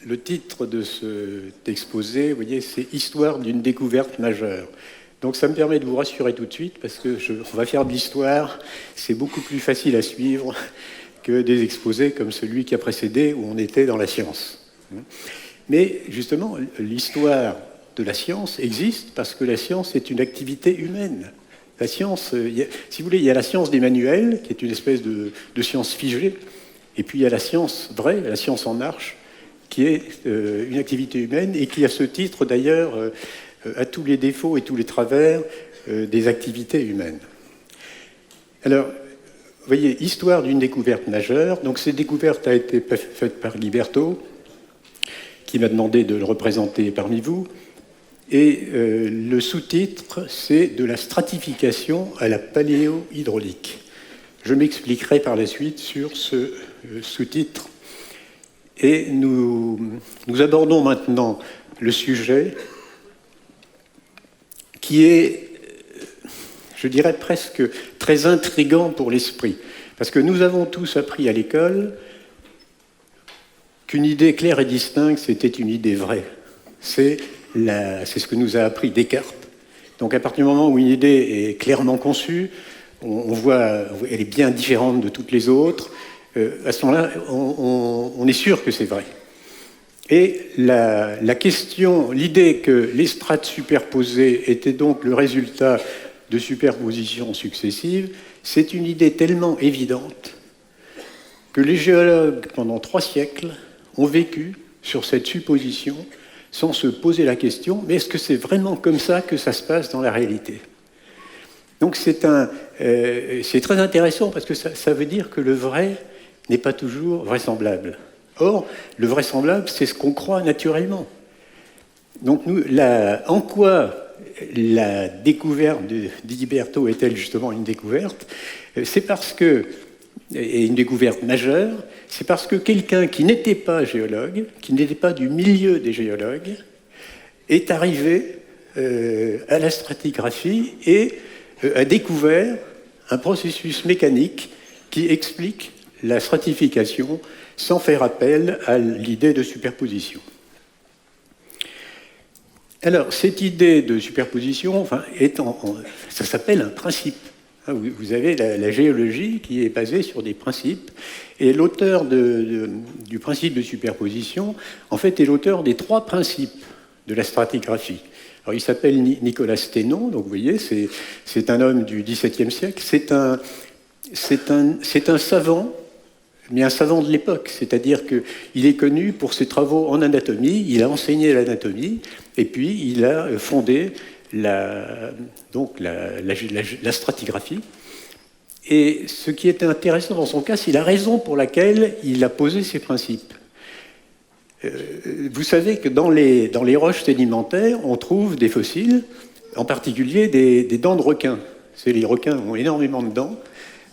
Le titre de cet exposé, vous voyez, c'est « Histoire d'une découverte majeure ». Donc ça me permet de vous rassurer tout de suite, parce que on va faire de l'histoire, c'est beaucoup plus facile à suivre que des exposés comme celui qui a précédé, où on était dans la science. Mais justement, l'histoire de la science existe parce que la science est une activité humaine. La science, si vous voulez, il y a la science des manuels, qui est une espèce de science figée, et puis il y a la science vraie, la science en marche, qui est une activité humaine et qui, à ce titre, d'ailleurs, a tous les défauts et tous les travers des activités humaines. Alors, vous voyez, histoire d'une découverte majeure. Donc, cette découverte a été faite par Guy qui m'a demandé de le représenter parmi vous. Et le sous-titre, c'est « De la stratification à la paléohydraulique ». Je m'expliquerai par la suite sur ce sous-titre. Et nous abordons maintenant le sujet qui est, je dirais, presque très intriguant pour l'esprit. Parce que nous avons tous appris à l'école qu'une idée claire et distincte, c'était une idée vraie. C'est ce que nous a appris Descartes. Donc à partir du moment où une idée est clairement conçue, on voit, elle est bien différente de toutes les autres, à ce moment-là, on est sûr que c'est vrai. Et la question, l'idée que les strates superposées étaient donc le résultat de superpositions successives, c'est une idée tellement évidente que les géologues, pendant 3 siècles, ont vécu sur cette supposition sans se poser la question, mais est-ce que c'est vraiment comme ça que ça se passe dans la réalité? Donc c'est très intéressant parce que ça veut dire que le vrai n'est pas toujours vraisemblable. Or, le vraisemblable, c'est ce qu'on croit naturellement. Donc, en quoi la découverte de Guy Berthaud est-elle justement une découverte? C'est parce que, et une découverte majeure, c'est parce que quelqu'un qui n'était pas géologue, qui n'était pas du milieu des géologues, est arrivé à la stratigraphie et a découvert un processus mécanique qui explique la stratification sans faire appel à l'idée de superposition. Alors, cette idée de superposition, ça s'appelle un principe. Vous avez la géologie qui est basée sur des principes, et l'auteur du principe de superposition, en fait, est l'auteur des 3 principes de la stratigraphie. Alors, il s'appelle Nicolas Steno, donc vous voyez, c'est un homme du XVIIe siècle, c'est un savant, mais un savant de l'époque, c'est-à-dire qu'il est connu pour ses travaux en anatomie, il a enseigné l'anatomie, et puis il a fondé la stratigraphie. Et ce qui est intéressant dans son cas, c'est la raison pour laquelle il a posé ces principes. Vous savez que dans les roches sédimentaires, on trouve des fossiles, en particulier des dents de requin. Les requins ont énormément de dents.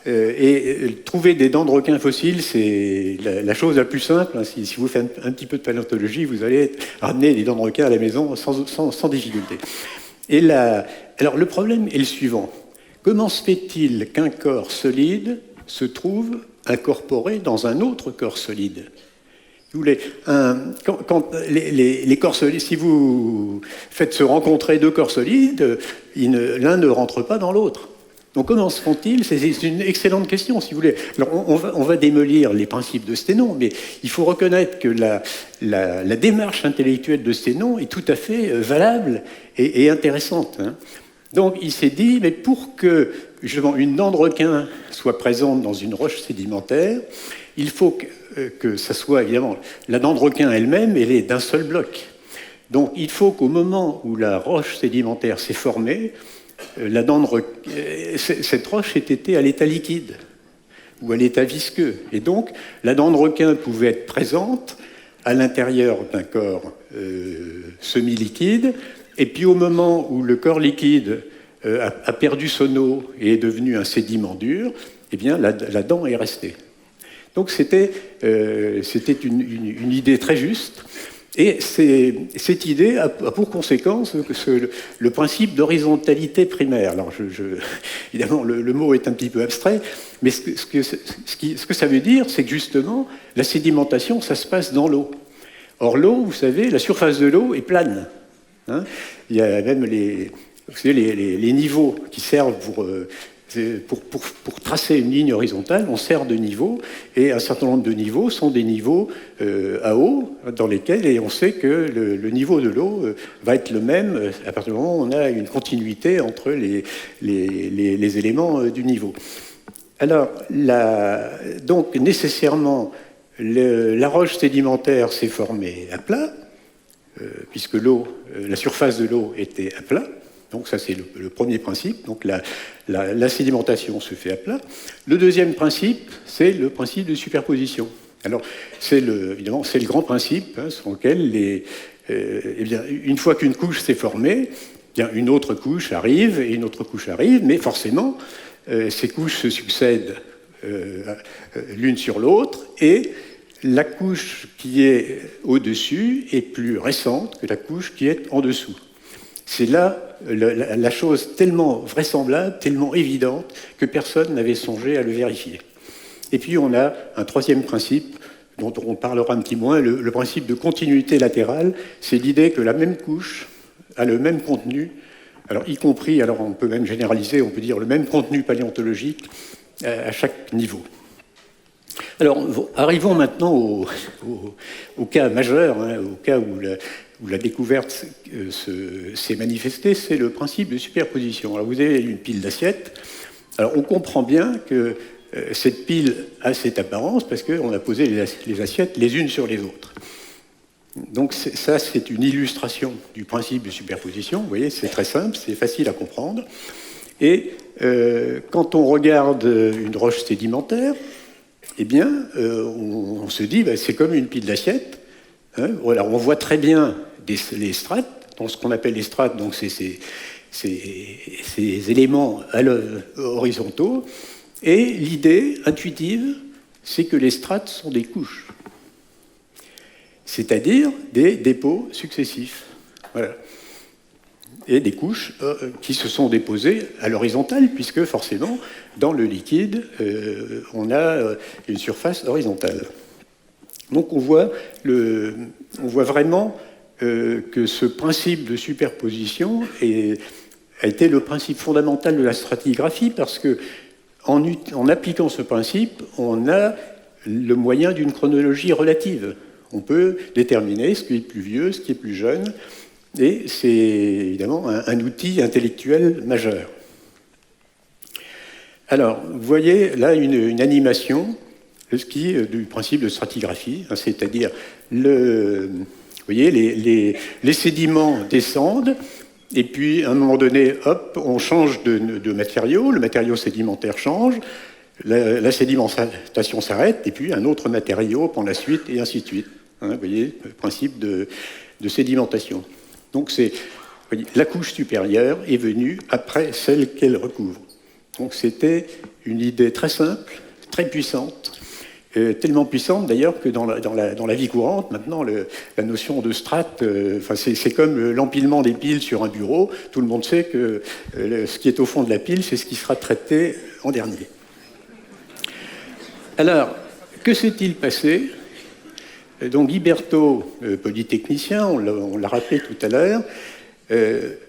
Et trouver des dents de requin fossiles, c'est la chose la plus simple. Si vous faites un petit peu de paléontologie, vous allez ramener des dents de requin à la maison sans difficulté. Alors le problème est le suivant. Comment se fait-il qu'un corps solide se trouve incorporé dans un autre corps solide? Quand les corps solides, si vous faites se rencontrer 2 corps solides, l'un ne rentre pas dans l'autre. Donc comment se font-ils? C'est une excellente question, si vous voulez. Alors, on va démolir les principes de Sténon, mais il faut reconnaître que la démarche intellectuelle de Sténon est tout à fait valable et intéressante. Donc il s'est dit, mais pour que justement une dent de requin soit présente dans une roche sédimentaire, il faut que ça soit évidemment la dent de requin elle-même, elle est d'un seul bloc. Donc il faut qu'au moment où la roche sédimentaire s'est formée, cette roche ait été à l'état liquide ou à l'état visqueux. Et donc, la dent de requin pouvait être présente à l'intérieur d'un corps semi-liquide, et puis au moment où le corps liquide a perdu son eau et est devenu un sédiment dur, eh bien, la dent est restée. Donc, c'était une idée très juste. Et cette idée a pour conséquence le principe d'horizontalité primaire. Alors, évidemment, le mot est un petit peu abstrait, mais ce que ça veut dire, c'est que justement, la sédimentation, ça se passe dans l'eau. Or, l'eau, vous savez, la surface de l'eau est plane. Hein. Il y a même vous savez, les niveaux qui servent pour tracer une ligne horizontale, on sert de niveaux, et un certain nombre de niveaux sont des niveaux à eau, dans lesquels, et on sait que le niveau de l'eau va être le même à partir du moment où on a une continuité entre les éléments du niveau. Alors, donc nécessairement, la roche sédimentaire s'est formée à plat, puisque la surface de l'eau était à plat. Donc ça, c'est le premier principe. Donc la sédimentation se fait à plat. Le deuxième principe, c'est le principe de superposition. Alors, évidemment, c'est le grand principe sur lequel, eh bien, une fois qu'une couche s'est formée, eh bien, une autre couche arrive, et une autre couche arrive, mais forcément, ces couches se succèdent l'une sur l'autre, et la couche qui est au-dessus est plus récente que la couche qui est en dessous. C'est là la chose tellement vraisemblable, tellement évidente, que personne n'avait songé à le vérifier. Et puis on a un troisième principe, dont on parlera un petit moins, le principe de continuité latérale. C'est l'idée que la même couche a le même contenu, alors y compris, alors on peut même généraliser, on peut dire le même contenu paléontologique à chaque niveau. Alors, arrivons maintenant au cas majeur, au cas où la découverte s'est manifestée, c'est le principe de superposition. Alors, vous avez une pile d'assiettes. Alors, on comprend bien que cette pile a cette apparence parce qu'on a posé les assiettes les unes sur les autres. Donc, ça, c'est une illustration du principe de superposition. Vous voyez, c'est très simple, c'est facile à comprendre. Et quand on regarde une roche sédimentaire, eh bien, on se dit, c'est comme une pile d'assiettes. Hein. Voilà, on voit très bien les strates. Donc, ce qu'on appelle les strates, donc c'est ces éléments horizontaux. Et l'idée intuitive, c'est que les strates sont des couches, c'est-à-dire des dépôts successifs. Voilà. Et des couches qui se sont déposées à l'horizontale, puisque forcément, dans le liquide, on a une surface horizontale. Donc on voit vraiment que ce principe de superposition a été le principe fondamental de la stratigraphie, parce que en appliquant ce principe, on a le moyen d'une chronologie relative. On peut déterminer ce qui est plus vieux, ce qui est plus jeune, et c'est évidemment un outil intellectuel majeur. Alors, vous voyez là une animation du principe de stratigraphie, c'est-à-dire, vous voyez, les sédiments descendent, et puis à un moment donné, hop, on change de matériau, le matériau sédimentaire change, la sédimentation s'arrête, et puis un autre matériau prend la suite, et ainsi de suite. Hein, vous voyez, le principe de sédimentation. Donc la couche supérieure est venue après celle qu'elle recouvre. Donc c'était une idée très simple, très puissante, tellement puissante d'ailleurs que dans la vie courante, maintenant, la notion de strate, c'est comme l'empilement des piles sur un bureau. Tout le monde sait que ce qui est au fond de la pile, c'est ce qui sera traité en dernier. Alors, que s'est-il passé ? Donc Guy Berthaud, polytechnicien, on l'a rappelé tout à l'heure,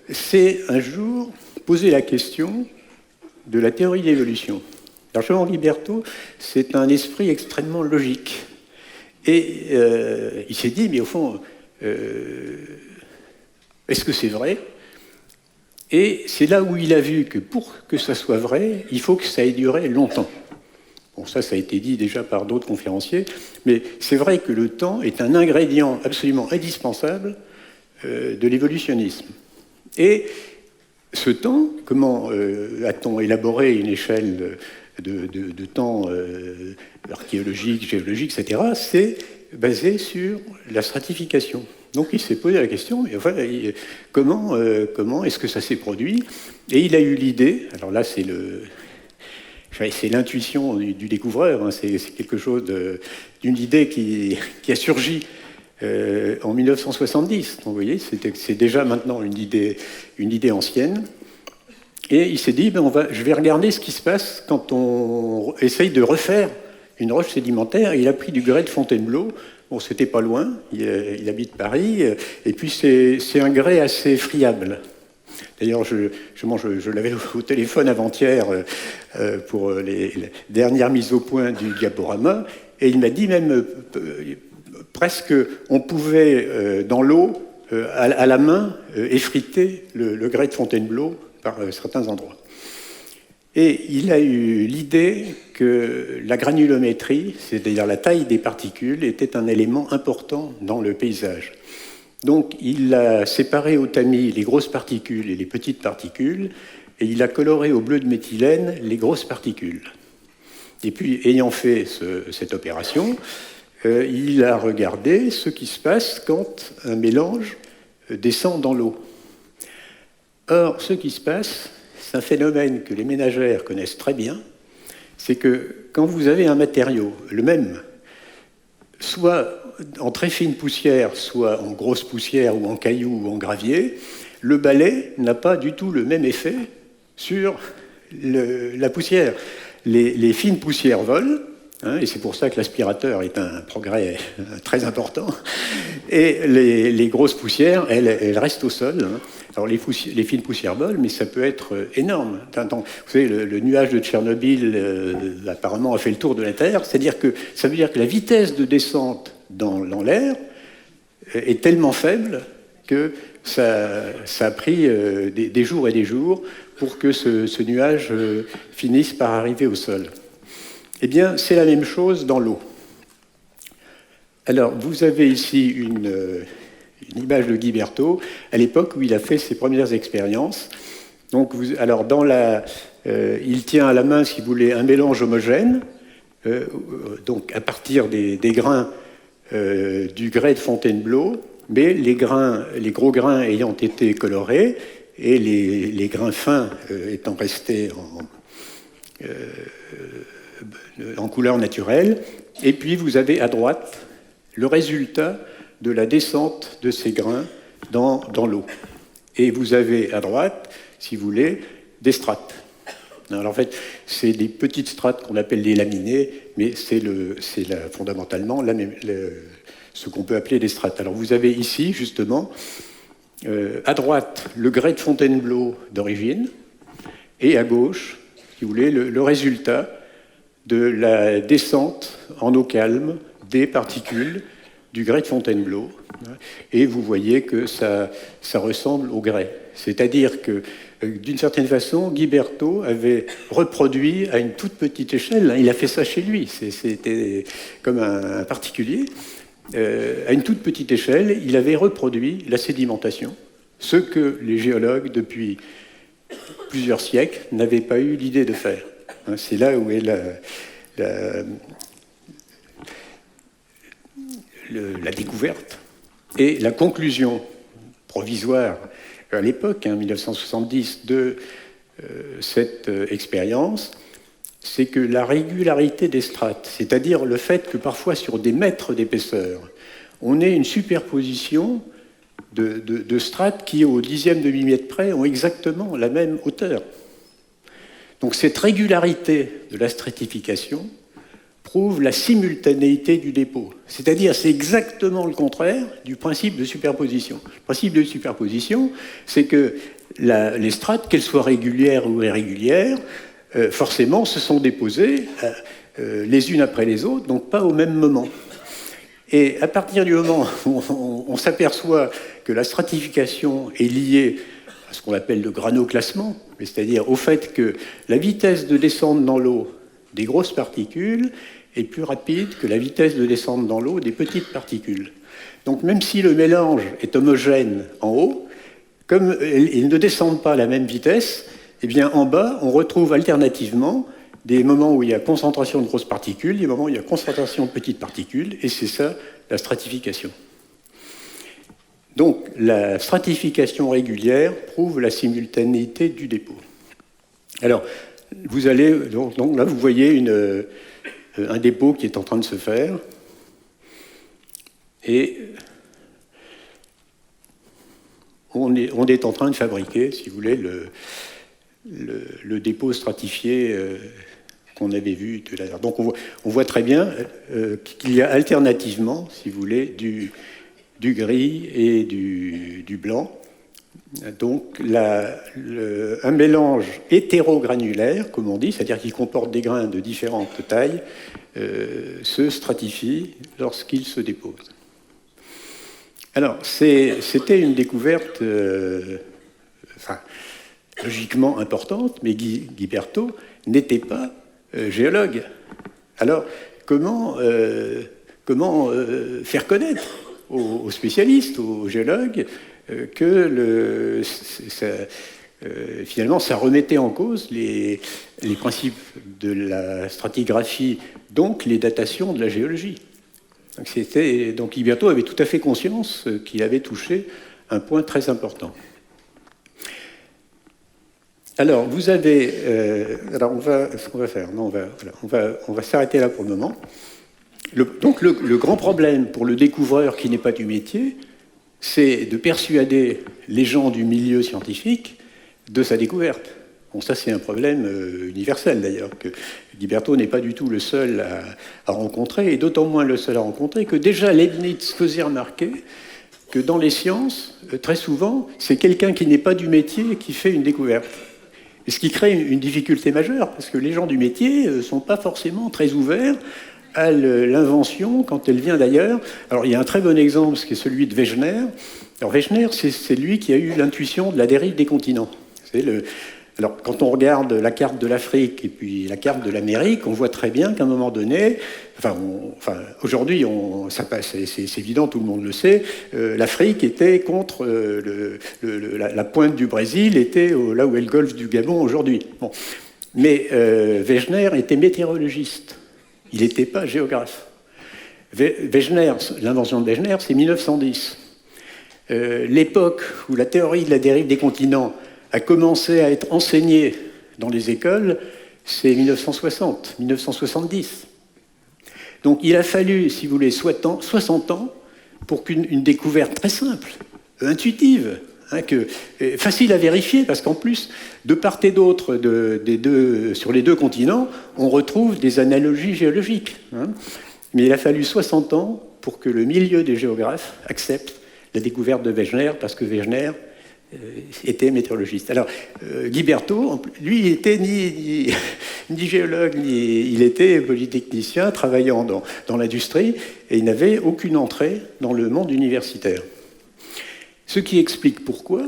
s'est un jour posé la question de la théorie de l'évolution. Alors Jean-Henri Berthaud, c'est un esprit extrêmement logique. Et il s'est dit, mais au fond, est-ce que c'est vrai ? Et c'est là où il a vu que pour que ça soit vrai, il faut que ça ait duré longtemps. Bon, ça a été dit déjà par d'autres conférenciers, mais c'est vrai que le temps est un ingrédient absolument indispensable de l'évolutionnisme. Et ce temps, comment a-t-on élaboré une échelle de temps archéologique, géologique, etc., c'est basé sur la stratification. Donc il s'est posé la question, mais enfin, comment est-ce que ça s'est produit ? Et il a eu l'idée, alors là c'est l'intuition du découvreur, hein, c'est quelque chose d'une idée qui a surgi en 1970. Donc, vous voyez, c'est déjà maintenant une idée ancienne. Et il s'est dit, je vais regarder ce qui se passe quand on essaye de refaire une roche sédimentaire. Et il a pris du grès de Fontainebleau. Bon, c'était pas loin, il habite Paris, et puis c'est un grès assez friable. D'ailleurs, je l'avais au téléphone avant-hier pour les dernières mises au point du diaporama, et il m'a dit même presque on pouvait dans l'eau, à la main, effriter le grès de Fontainebleau par certains endroits. Et il a eu l'idée que la granulométrie, c'est-à-dire la taille des particules, était un élément important dans le paysage. Donc il a séparé au tamis les grosses particules et les petites particules, et il a coloré au bleu de méthylène les grosses particules. Et puis, ayant fait cette opération, il a regardé ce qui se passe quand un mélange descend dans l'eau. Or, ce qui se passe, c'est un phénomène que les ménagères connaissent très bien, c'est que quand vous avez un matériau, le même, soit en très fine poussière, soit en grosse poussière ou en cailloux ou en gravier, le balai n'a pas du tout le même effet sur la poussière. Les fines poussières volent, hein, et c'est pour ça que l'aspirateur est un progrès très important, et les grosses poussières, elles restent au sol. Hein. Alors les fines poussières volent, mais ça peut être énorme. Vous savez, le nuage de Tchernobyl apparemment a fait le tour de la Terre, c'est-à-dire que ça veut dire que la vitesse de descente dans l'air est tellement faible que ça a pris des jours et des jours pour que ce nuage finisse par arriver au sol. Eh bien, c'est la même chose dans l'eau. Alors, vous avez ici une image de Guy Berthaud, à l'époque où il a fait ses premières expériences. Donc, il tient à la main, si vous voulez, un mélange homogène, donc à partir des grains du grès de Fontainebleau, mais les gros grains ayant été colorés et les grains fins étant restés en couleur naturelle. Et puis vous avez à droite le résultat de la descente de ces grains dans l'eau. Et vous avez à droite, si vous voulez, des strates. Alors en fait, c'est des petites strates qu'on appelle des laminées, mais c'est fondamentalement ce qu'on peut appeler des strates. Alors vous avez ici, justement, à droite, le grès de Fontainebleau d'origine, et à gauche, si vous voulez, le résultat de la descente en eau calme des particules du grès de Fontainebleau. Et vous voyez que ça ressemble au grès. C'est-à-dire que, d'une certaine façon, Guy Berthaud avait reproduit à une toute petite échelle, hein, il a fait ça chez lui, c'était comme un particulier, à une toute petite échelle, il avait reproduit la sédimentation, ce que les géologues, depuis plusieurs siècles, n'avaient pas eu l'idée de faire. C'est là où est la découverte et la conclusion provisoire à l'époque, 1970, de cette expérience, c'est que la régularité des strates, c'est-à-dire le fait que parfois sur des mètres d'épaisseur, on ait une superposition de strates qui, au dixième de millimètre près, ont exactement la même hauteur. Donc cette régularité de la stratification prouve la simultanéité du dépôt. C'est-à-dire, c'est exactement le contraire du principe de superposition. Le principe de superposition, c'est que les strates, qu'elles soient régulières ou irrégulières, forcément se sont déposées les unes après les autres, donc pas au même moment. Et à partir du moment où on s'aperçoit que la stratification est liée à ce qu'on appelle le granoclassement, c'est-à-dire au fait que la vitesse de descente dans l'eau des grosses particules est plus rapide que la vitesse de descente dans l'eau des petites particules. Donc même si le mélange est homogène en haut, comme ils ne descendent pas à la même vitesse, eh bien en bas, on retrouve alternativement des moments où il y a concentration de grosses particules, des moments où il y a concentration de petites particules, et c'est ça la stratification. Donc la stratification régulière prouve la simultanéité du dépôt. Alors, donc là, vous voyez un dépôt qui est en train de se faire, et on est en train de fabriquer, si vous voulez, le dépôt stratifié qu'on avait vu tout à l'heure. Donc on voit très bien qu'il y a alternativement, si vous voulez, du gris et du blanc. Donc un mélange hétérogranulaire, comme on dit, c'est-à-dire qu'il comporte des grains de différentes tailles, se stratifie lorsqu'il se dépose. Alors, c'était une découverte logiquement importante, mais Guy Berthaud n'était pas géologue. Alors, comment faire connaître aux spécialistes, aux géologues, que finalement, ça remettait en cause les principes de la stratigraphie, donc les datations de la géologie. Donc Guy Berthaud avait tout à fait conscience qu'il avait touché un point très important. Alors, vous avez... ce qu'on va faire, non, on va s'arrêter là pour le moment. Donc, le grand problème pour le découvreur qui n'est pas du métier, c'est de persuader les gens du milieu scientifique de sa découverte. Bon, ça, c'est un problème universel, d'ailleurs, que Guy Berthaud n'est pas du tout le seul à rencontrer, et d'autant moins le seul à rencontrer que déjà Leibniz faisait remarquer que dans les sciences, très souvent, c'est quelqu'un qui n'est pas du métier qui fait une découverte. Et ce qui crée une difficulté majeure, parce que les gens du métier ne sont pas forcément très ouverts à l'invention quand elle vient d'ailleurs. Alors, il y a un très bon exemple, qui est celui de Wegener. Alors, Wegener, c'est lui qui a eu l'intuition de la dérive des continents. Alors, quand on regarde la carte de l'Afrique et puis la carte de l'Amérique, on voit très bien qu'à un moment donné, aujourd'hui, ça passe, c'est évident, tout le monde le sait, l'Afrique était contre la pointe du Brésil, était là où est le golfe du Gabon aujourd'hui. Bon. Mais Wegener était météorologiste, il n'était pas géographe. Wegener, l'invention de Wegener, c'est 1910. L'époque où la théorie de la dérive des continents a commencé à être enseignée dans les écoles, c'est 1960, 1970. Donc il a fallu, si vous voulez, 60 ans pour qu'une découverte très simple, intuitive, facile à vérifier, parce qu'en plus, de part et d'autre sur les deux continents, on retrouve des analogies géologiques. Mais il a fallu 60 ans pour que le milieu des géographes accepte la découverte de Wegener, parce que Wegener était météorologiste. Alors, Guy Berthaud, lui, il n'était ni géologue, il était polytechnicien, travaillant dans l'industrie, et il n'avait aucune entrée dans le monde universitaire. Ce qui explique pourquoi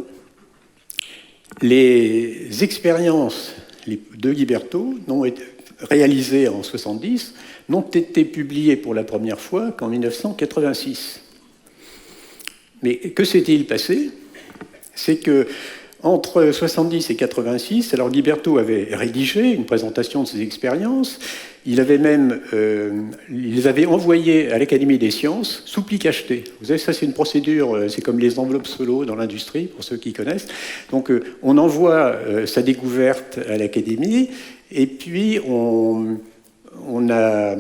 les expériences de Guy Berthaud réalisées en 70 n'ont été publiées pour la première fois qu'en 1986. Mais que s'est-il passé ? C'est que entre 70 et 86, alors Guy Berthaud avait rédigé une présentation de ses expériences, il les avait envoyées à l'Académie des sciences sous pli cacheté. Vous savez, ça c'est une procédure, c'est comme les enveloppes solo dans l'industrie, pour ceux qui connaissent. Donc on envoie sa découverte à l'Académie, et puis on a...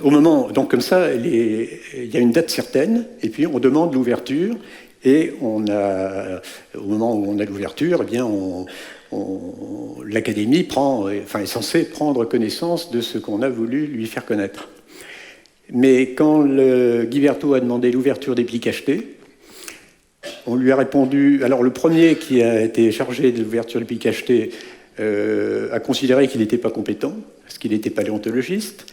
au moment, donc comme ça, il y a une date certaine, et puis on demande l'ouverture. Et au moment où on a l'ouverture, eh bien, l'Académie est censée prendre connaissance de ce qu'on a voulu lui faire connaître. Mais quand Guy Berthaud a demandé l'ouverture des plis cachetés, on lui a répondu... Alors le premier qui a été chargé de l'ouverture des plis cachetés a considéré qu'il n'était pas compétent, parce qu'il était paléontologiste.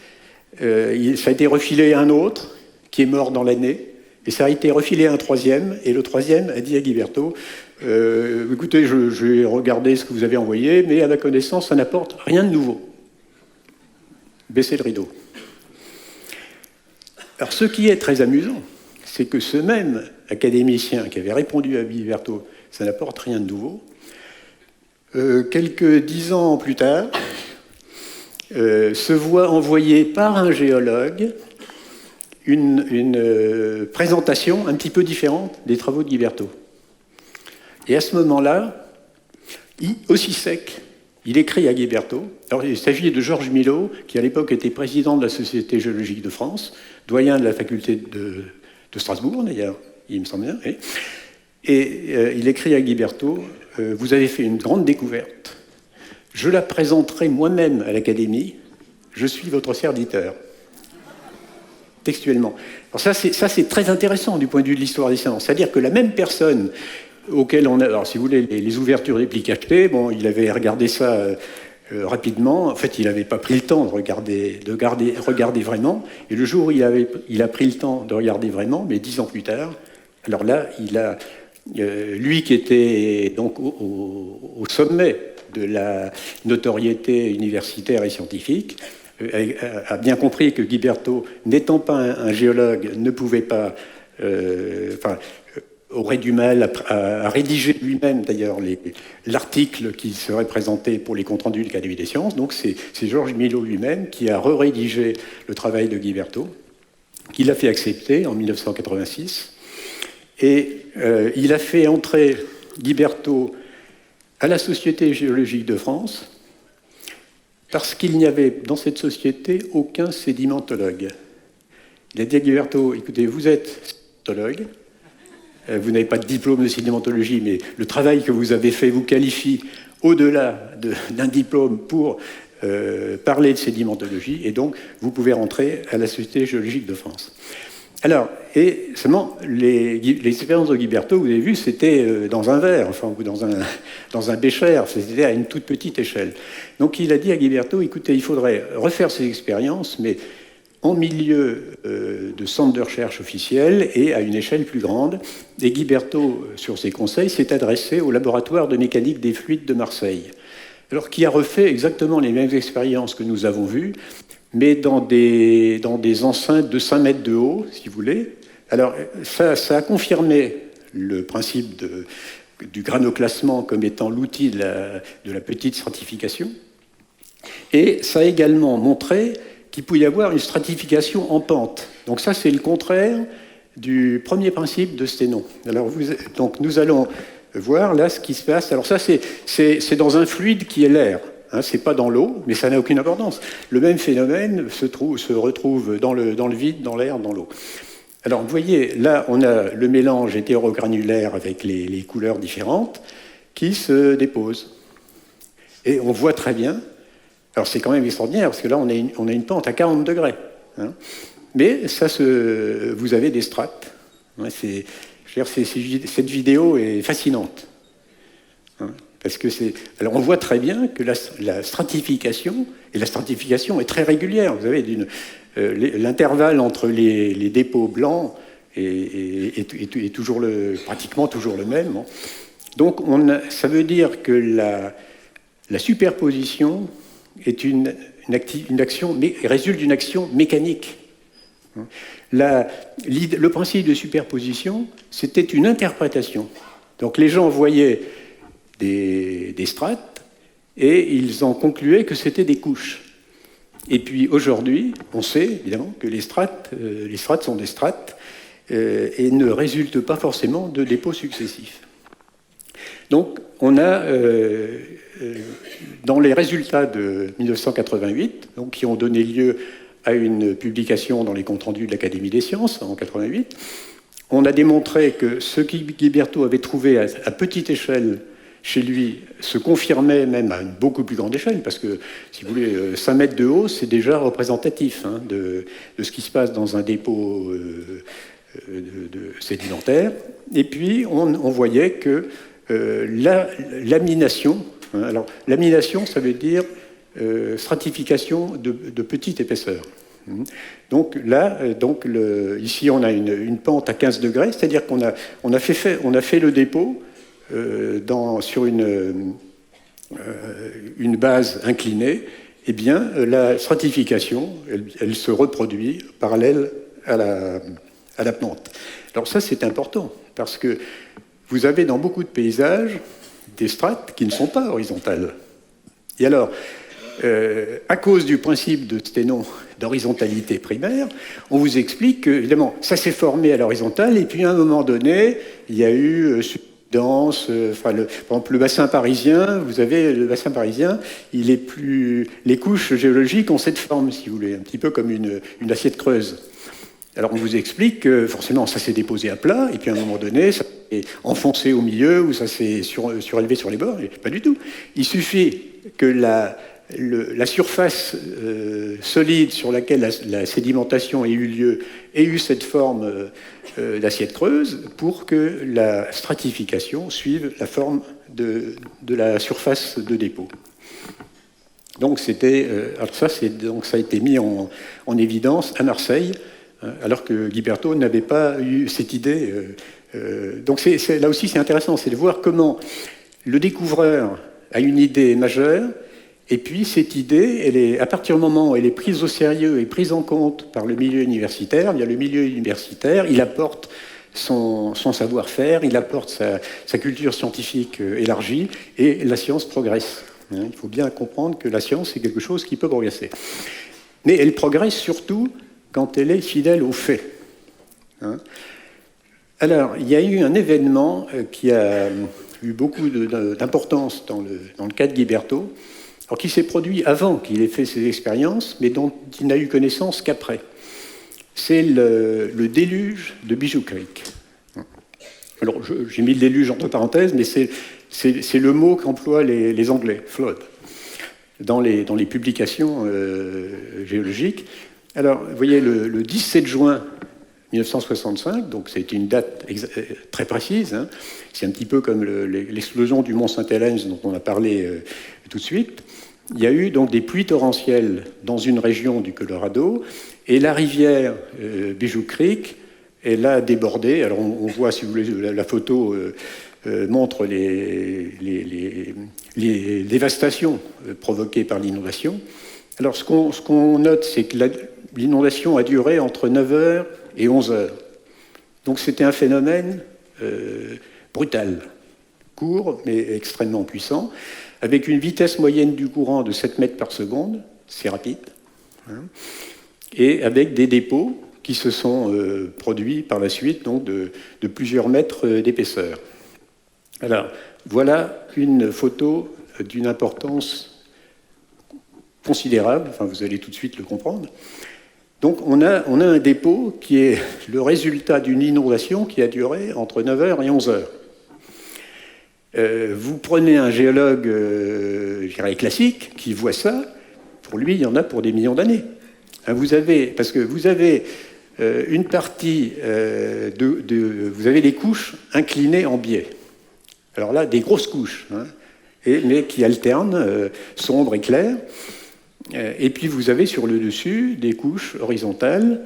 Ça a été refilé à un autre, qui est mort dans l'année. Et ça a été refilé à un troisième, et le troisième a dit à Guy Berthaud écoutez, je vais regarder ce que vous avez envoyé, mais à ma connaissance, ça n'apporte rien de nouveau. Baissez le rideau. Alors, ce qui est très amusant, c'est que ce même académicien qui avait répondu à Guy Berthaud, ça n'apporte rien de nouveau, quelques 10 ans plus tard, se voit envoyer par un géologue une présentation un petit peu différente des travaux de Guy Berthaud. Et à ce moment-là, aussi sec, il écrit à Guy Berthaud. Alors, il s'agit de Georges Milot, qui à l'époque était président de la Société géologique de France, doyen de la faculté de Strasbourg, d'ailleurs, il me semble bien. Et il écrit à Guy Berthaud vous avez fait une grande découverte. Je la présenterai moi-même à l'Académie. Je suis votre serviteur. Textuellement. Alors ça, c'est très intéressant du point de vue de l'histoire des sciences. C'est-à-dire que la même personne auquel on a... Alors, si vous voulez, les ouvertures des plis cachetés, bon, il avait regardé ça rapidement. En fait, il n'avait pas pris le temps de regarder vraiment. Et le jour où il a pris le temps de regarder vraiment, mais 10 ans plus tard, alors là, lui qui était donc au sommet de la notoriété universitaire et scientifique, a bien compris que Guiberto, n'étant pas un géologue, ne pouvait pas, aurait du mal à rédiger lui-même d'ailleurs l'article qui serait présenté pour les comptes rendus de l'Académie des sciences. Donc c'est Georges Milhaud lui-même qui a rédigé le travail de Guiberto, qu'il a fait accepter en 1986. Et il a fait entrer Guiberto à la Société géologique de France, parce qu'il n'y avait dans cette société aucun sédimentologue. Il a dit à Guiberto, écoutez, vous êtes sédimentologue, vous n'avez pas de diplôme de sédimentologie, mais le travail que vous avez fait vous qualifie au-delà d'un diplôme pour parler de sédimentologie, et donc vous pouvez rentrer à la Société géologique de France. Alors, et seulement, les expériences de Guiberto, vous avez vu, c'était dans un verre, enfin, ou dans un bécher, c'était à une toute petite échelle. Donc il a dit à Guiberto, écoutez, il faudrait refaire ces expériences, mais en milieu de centre de recherche officiel et à une échelle plus grande. Et Guiberto, sur ses conseils, s'est adressé au laboratoire de mécanique des fluides de Marseille, alors qui a refait exactement les mêmes expériences que nous avons vues, mais dans des enceintes de 5 mètres de haut, si vous voulez. Alors, ça a confirmé le principe du granoclassement comme étant l'outil de la petite stratification. Et ça a également montré qu'il pouvait y avoir une stratification en pente. Donc ça, c'est le contraire du premier principe de Sténon. Alors, donc nous allons voir là ce qui se passe. Alors ça, c'est dans un fluide qui est l'air. C'est pas dans l'eau, mais ça n'a aucune importance. Le même phénomène se retrouve dans le vide, dans l'air, dans l'eau. Alors, vous voyez, là, on a le mélange hétérogranulaire avec les couleurs différentes qui se déposent. Et on voit très bien, alors c'est quand même extraordinaire, parce que là, on a une pente à 40 degrés. Mais vous avez des strates. Cette vidéo est fascinante. Parce que alors on voit très bien que la stratification, et la stratification est très régulière. Vous avez l'intervalle entre les dépôts blancs est pratiquement toujours le même. Donc ça veut dire que la superposition est une action, mais résulte d'une action mécanique. Le principe de superposition, c'était une interprétation. Donc les gens voyaient des strates, et ils en concluaient que c'était des couches. Et puis aujourd'hui, on sait évidemment que les strates sont des strates et ne résultent pas forcément de dépôts successifs. Donc on a, dans les résultats de 1988, donc, qui ont donné lieu à une publication dans les comptes rendus de l'Académie des sciences en 1988, on a démontré que ce que Guiberto avait trouvé à petite échelle chez lui se confirmait même à une beaucoup plus grande échelle, parce que, si vous voulez, 5 mètres de haut, c'est déjà représentatif de ce qui se passe dans un dépôt sédimentaire. Et puis, on voyait que lamination, alors lamination, ça veut dire stratification de petite épaisseur. Donc là, ici, on a une pente à 15 degrés, c'est-à-dire qu'on a fait le dépôt sur une base inclinée. Eh bien, la stratification, elle se reproduit parallèle à la pente. Alors ça, c'est important, parce que vous avez dans beaucoup de paysages des strates qui ne sont pas horizontales. Et alors, à cause du principe de Sténon d'horizontalité primaire, on vous explique que, évidemment, ça s'est formé à l'horizontale, et puis à un moment donné, il y a eu par exemple, le bassin parisien, vous avez le bassin parisien, les couches géologiques ont cette forme, si vous voulez, un petit peu comme une assiette creuse. Alors on vous explique que forcément ça s'est déposé à plat, et puis à un moment donné, ça enfoncé au milieu ou ça s'est surélevé sur les bords. Pas du tout. Il suffit que la surface solide sur laquelle la sédimentation ait eu lieu ait eu cette forme d'assiette creuse pour que la stratification suive la forme de la surface de dépôt. Donc alors ça a été mis en évidence à Marseille, alors que Guiberto n'avait pas eu cette idée. Donc là aussi c'est intéressant, c'est de voir comment le découvreur a une idée majeure. Et puis, cette idée, à partir du moment où elle est prise au sérieux et prise en compte par le milieu universitaire, le milieu universitaire, il apporte son savoir-faire, il apporte sa culture scientifique élargie, et la science progresse. Il faut bien comprendre que la science, c'est quelque chose qui peut progresser. Mais elle progresse surtout quand elle est fidèle aux faits. Alors, il y a eu un événement qui a eu beaucoup d'importance dans le cas de Guiberto, alors qui s'est produit avant qu'il ait fait ses expériences, mais dont il n'a eu connaissance qu'après. C'est le déluge de Bijou Creek. Alors, j'ai mis le déluge entre parenthèses, mais c'est le mot qu'emploient les Anglais, flood, dans les publications géologiques. Alors, vous voyez, le 17 juin 1965, donc c'est une date très précise, hein. C'est un petit peu comme l'explosion du mont Saint-Hélène dont on a parlé tout de suite. Il y a eu donc des pluies torrentielles dans une région du Colorado, et la rivière Bijou Creek, elle a débordé. Alors on voit, si vous voulez, la photo montre les dévastations provoquées par l'inondation. Alors ce qu'on note, c'est que l'inondation a duré entre 9h et 11h. Donc c'était un phénomène brutal, court, mais extrêmement puissant, avec une vitesse moyenne du courant de 7 mètres par seconde, c'est rapide, hein, et avec des dépôts qui se sont produits par la suite, donc de plusieurs mètres d'épaisseur. Alors, voilà une photo d'une importance considérable, enfin vous allez tout de suite le comprendre. Donc on a un dépôt qui est le résultat d'une inondation qui a duré entre 9h et 11h. Vous prenez un géologue, je dirais classique, qui voit ça, pour lui, il y en a pour des millions d'années. Parce que vous avez une partie vous avez des couches inclinées en biais. Alors là, des grosses couches, hein, mais qui alternent, sombres et claires. Et puis vous avez sur le dessus des couches horizontales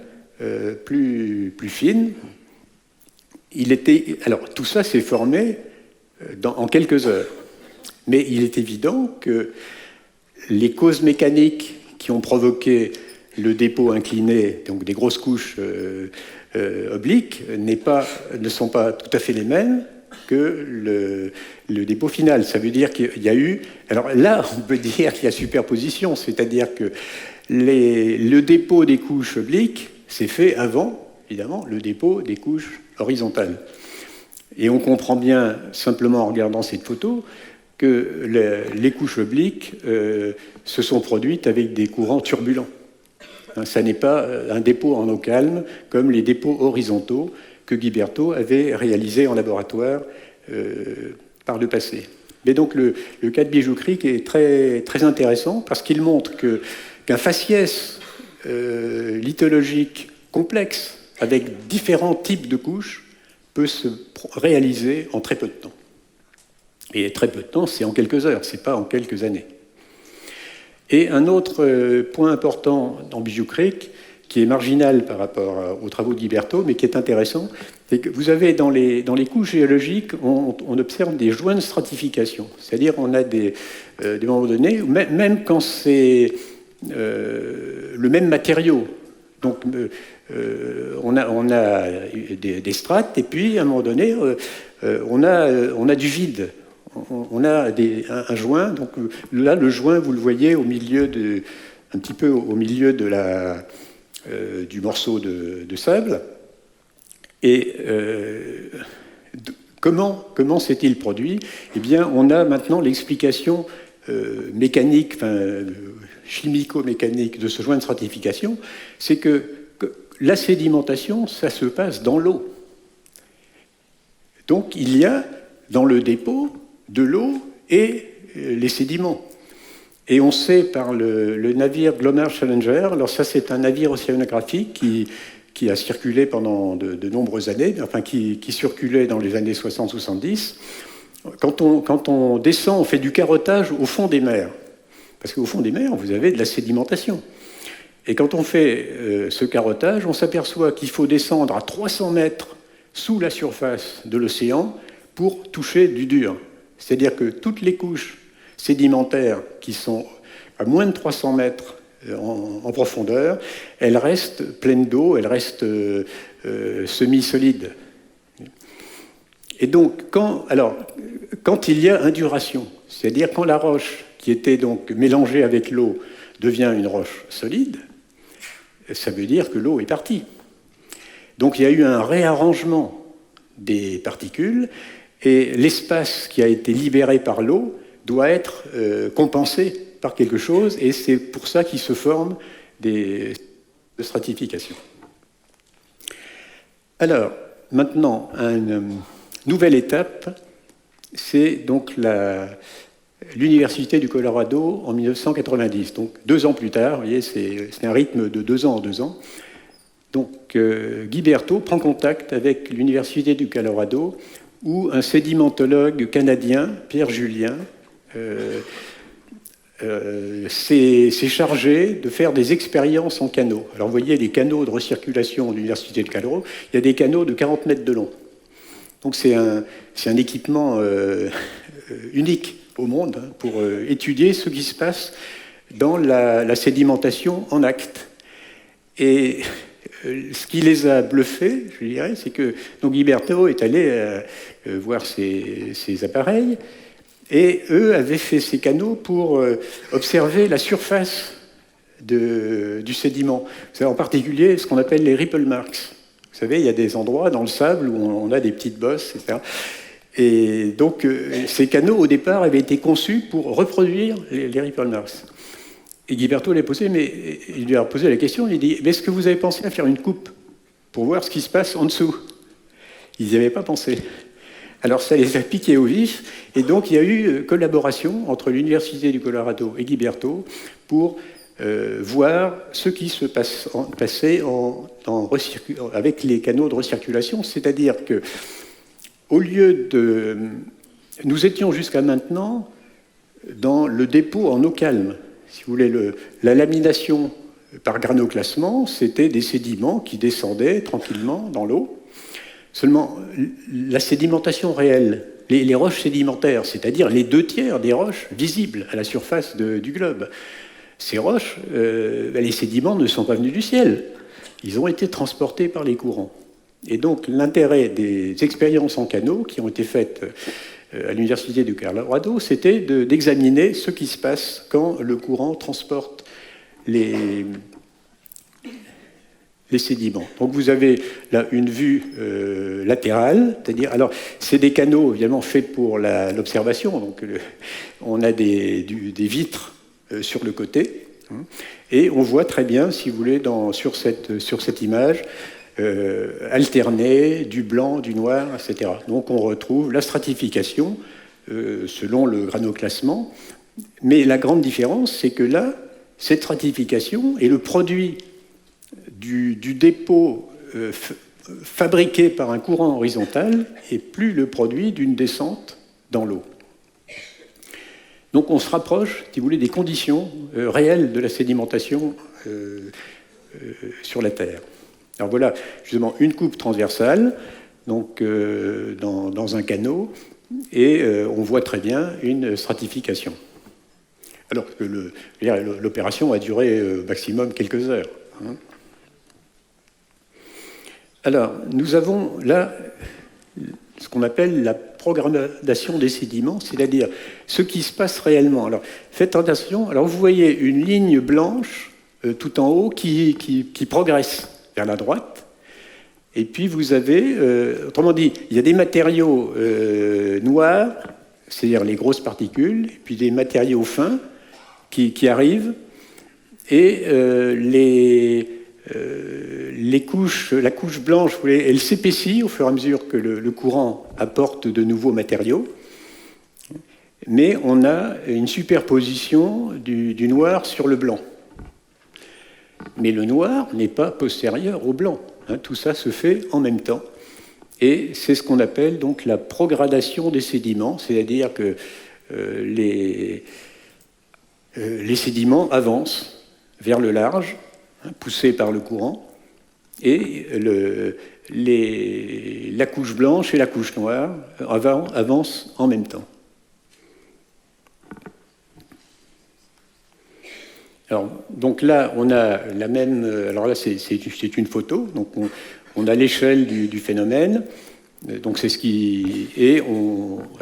plus fines. Alors tout ça s'est formé en quelques heures. Mais il est évident que les causes mécaniques qui ont provoqué le dépôt incliné, donc des grosses couches obliques, ne sont pas tout à fait les mêmes que le dépôt final. Ça veut dire qu'il y a eu... Alors là, on peut dire qu'il y a superposition, c'est-à-dire que le dépôt des couches obliques s'est fait avant, évidemment, le dépôt des couches horizontales. Et on comprend bien, simplement en regardant cette photo, que les couches obliques se sont produites avec des courants turbulents. Ça n'est pas un dépôt en eau calme, comme les dépôts horizontaux que Guiberto avait réalisés en laboratoire par le passé. Mais donc le cas de Bijou Creek est très, très intéressant parce qu'il montre qu'un faciès lithologique complexe avec différents types de couches peut se réaliser en très peu de temps. Et très peu de temps, c'est en quelques heures, c'est pas en quelques années. Et un autre point important dans Bijou Creek, qui est marginal par rapport aux travaux de Guiberto, mais qui est intéressant, c'est que vous avez dans les couches géologiques, on observe des joints de stratification. C'est-à-dire on a des moments donnés, même quand c'est le même matériau. Donc on a des strates, et puis à un moment donné, on a du vide. On a un joint, donc là le joint vous le voyez un petit peu au milieu du morceau de sable. Et comment s'est-il produit? Eh bien, on a maintenant l'explication mécanique, chimico-mécanique de ce joint de stratification, c'est que la sédimentation, ça se passe dans l'eau. Donc il y a dans le dépôt de l'eau et les sédiments. Et on sait par le navire Glomar Challenger, alors ça c'est un navire océanographique qui a circulé pendant de nombreuses années, enfin qui circulait dans les années 60-70. Quand on descend, on fait du carottage au fond des mers. Parce qu'au fond des mers, vous avez de la sédimentation. Et quand on fait ce carottage, on s'aperçoit qu'il faut descendre à 300 mètres sous la surface de l'océan pour toucher du dur. C'est-à-dire que toutes les couches sédimentaires qui sont à moins de 300 mètres en profondeur, elles restent pleines d'eau, elles restent semi-solides. Et donc, quand il y a induration, c'est-à-dire quand la roche qui était donc mélangée avec l'eau devient une roche solide, ça veut dire que l'eau est partie. Donc il y a eu un réarrangement des particules et l'espace qui a été libéré par l'eau doit être compensé par quelque chose et c'est pour ça qu'il se forment des stratifications. Alors, maintenant, une nouvelle étape, c'est donc l'Université du Colorado en 1990. Donc 2 ans plus tard, vous voyez, c'est un rythme de 2 ans en 2 ans. Donc Guy Berthaud prend contact avec l'Université du Colorado où un sédimentologue canadien, Pierre Julien, s'est chargé de faire des expériences en canaux. Alors vous voyez les canaux de recirculation de l'Université de Colorado, il y a des canaux de 40 mètres de long. Donc c'est un équipement unique au monde pour étudier ce qui se passe dans la sédimentation en acte. Et ce qui les a bluffés, je dirais, c'est que donc Guy Berthaud est allé voir ces appareils et eux avaient fait ces canaux pour observer la surface du sédiment. C'est en particulier ce qu'on appelle les ripple marks. Vous savez, il y a des endroits dans le sable où on a des petites bosses, etc. Et donc, ces canaux, au départ, avaient été conçus pour reproduire les ripple marks. Et Guy Berthaud il lui a posé la question, il dit « Mais est-ce que vous avez pensé à faire une coupe pour voir ce qui se passe en dessous ?» Ils n'y avaient pas pensé. Alors ça les a piqués au vif, et donc il y a eu collaboration entre l'Université du Colorado et Guy Berthaud pour voir ce qui se passait avec les canaux de recirculation, c'est-à-dire que au lieu de... Nous étions jusqu'à maintenant dans le dépôt en eau calme. Si vous voulez, la lamination par granoclassement, c'était des sédiments qui descendaient tranquillement dans l'eau. Seulement, la sédimentation réelle, les roches sédimentaires, c'est-à-dire les 2/3 des roches visibles à la surface du globe, ces roches, les sédiments ne sont pas venus du ciel. Ils ont été transportés par les courants. Et donc, l'intérêt des expériences en canaux qui ont été faites à l'Université du Colorado, c'était d'examiner ce qui se passe quand le courant transporte les sédiments. Donc vous avez là une vue latérale, c'est-à-dire, alors c'est des canaux évidemment faits pour l'observation, donc on a des vitres sur le côté, et on voit très bien, si vous voulez, sur cette image, alterner du blanc, du noir, etc. Donc on retrouve la stratification selon le granoclassement, mais la grande différence, c'est que là, cette stratification est le produit du dépôt fabriqué par un courant horizontal et plus le produit d'une descente dans l'eau. Donc on se rapproche, si vous voulez, des conditions réelles de la sédimentation sur la Terre. Alors voilà, justement, une coupe transversale, donc dans un canot, et on voit très bien une stratification. Alors que l'opération a duré maximum quelques heures. Alors, nous avons là ce qu'on appelle la programmation des sédiments, c'est-à-dire ce qui se passe réellement. Alors, faites attention, alors vous voyez une ligne blanche tout en haut qui progresse vers la droite, et puis vous avez, autrement dit, il y a des matériaux noirs, c'est-à-dire les grosses particules, et puis des matériaux fins qui arrivent, et les la couche blanche, elle s'épaissit au fur et à mesure que le courant apporte de nouveaux matériaux, mais on a une superposition du noir sur le blanc. Mais le noir n'est pas postérieur au blanc. Hein, tout ça se fait en même temps. Et c'est ce qu'on appelle donc la progradation des sédiments, c'est-à-dire que les sédiments avancent vers le large, hein, poussés par le courant, et la couche blanche et la couche noire avancent en même temps. Alors, donc là, on a la même. Alors là, c'est une photo. Donc, on a l'échelle du phénomène. Donc, c'est ce qui. Et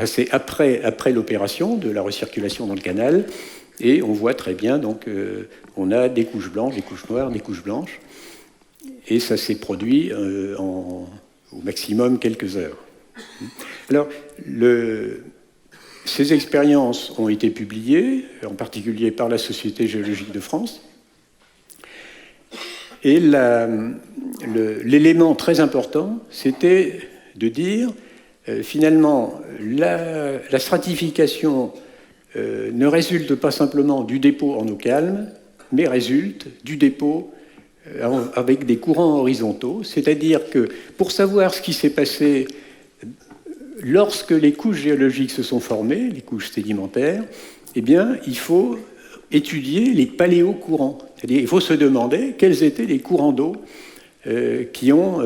c'est après l'opération de la recirculation dans le canal. Et on voit très bien, donc, on a des couches blanches, des couches noires, des couches blanches. Et ça s'est produit au maximum quelques heures. Alors, ces expériences ont été publiées, en particulier par la Société géologique de France. Et l'élément très important, c'était de dire, finalement, la stratification ne résulte pas simplement du dépôt en eau calme, mais résulte du dépôt avec des courants horizontaux, c'est-à-dire que pour savoir ce qui s'est passé lorsque les couches géologiques se sont formées, les couches sédimentaires, eh bien, il faut étudier les paléocourants. C'est-à-dire, il faut se demander quels étaient les courants d'eau qui ont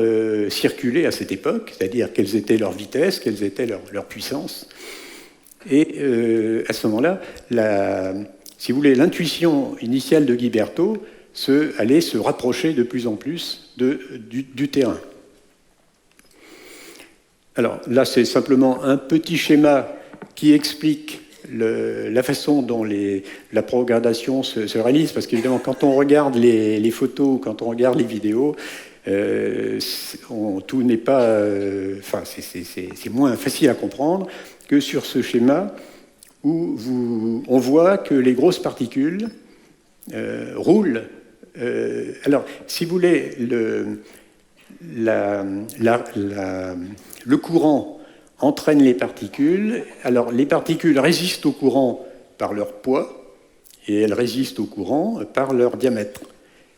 circulé à cette époque, c'est-à-dire quelles étaient leurs vitesses, quelles étaient leurs puissances. Et à ce moment-là, si vous voulez, l'intuition initiale de Guiberto allait se rapprocher de plus en plus du terrain. Alors là, c'est simplement un petit schéma qui explique la façon dont la progradation se réalise, parce qu'évidemment, quand on regarde les photos, quand on regarde les vidéos, tout n'est pas... Enfin, c'est moins facile à comprendre que sur ce schéma où on voit que les grosses particules roulent. Alors, si vous voulez, le courant entraîne les particules. Alors, les particules résistent au courant par leur poids et elles résistent au courant par leur diamètre.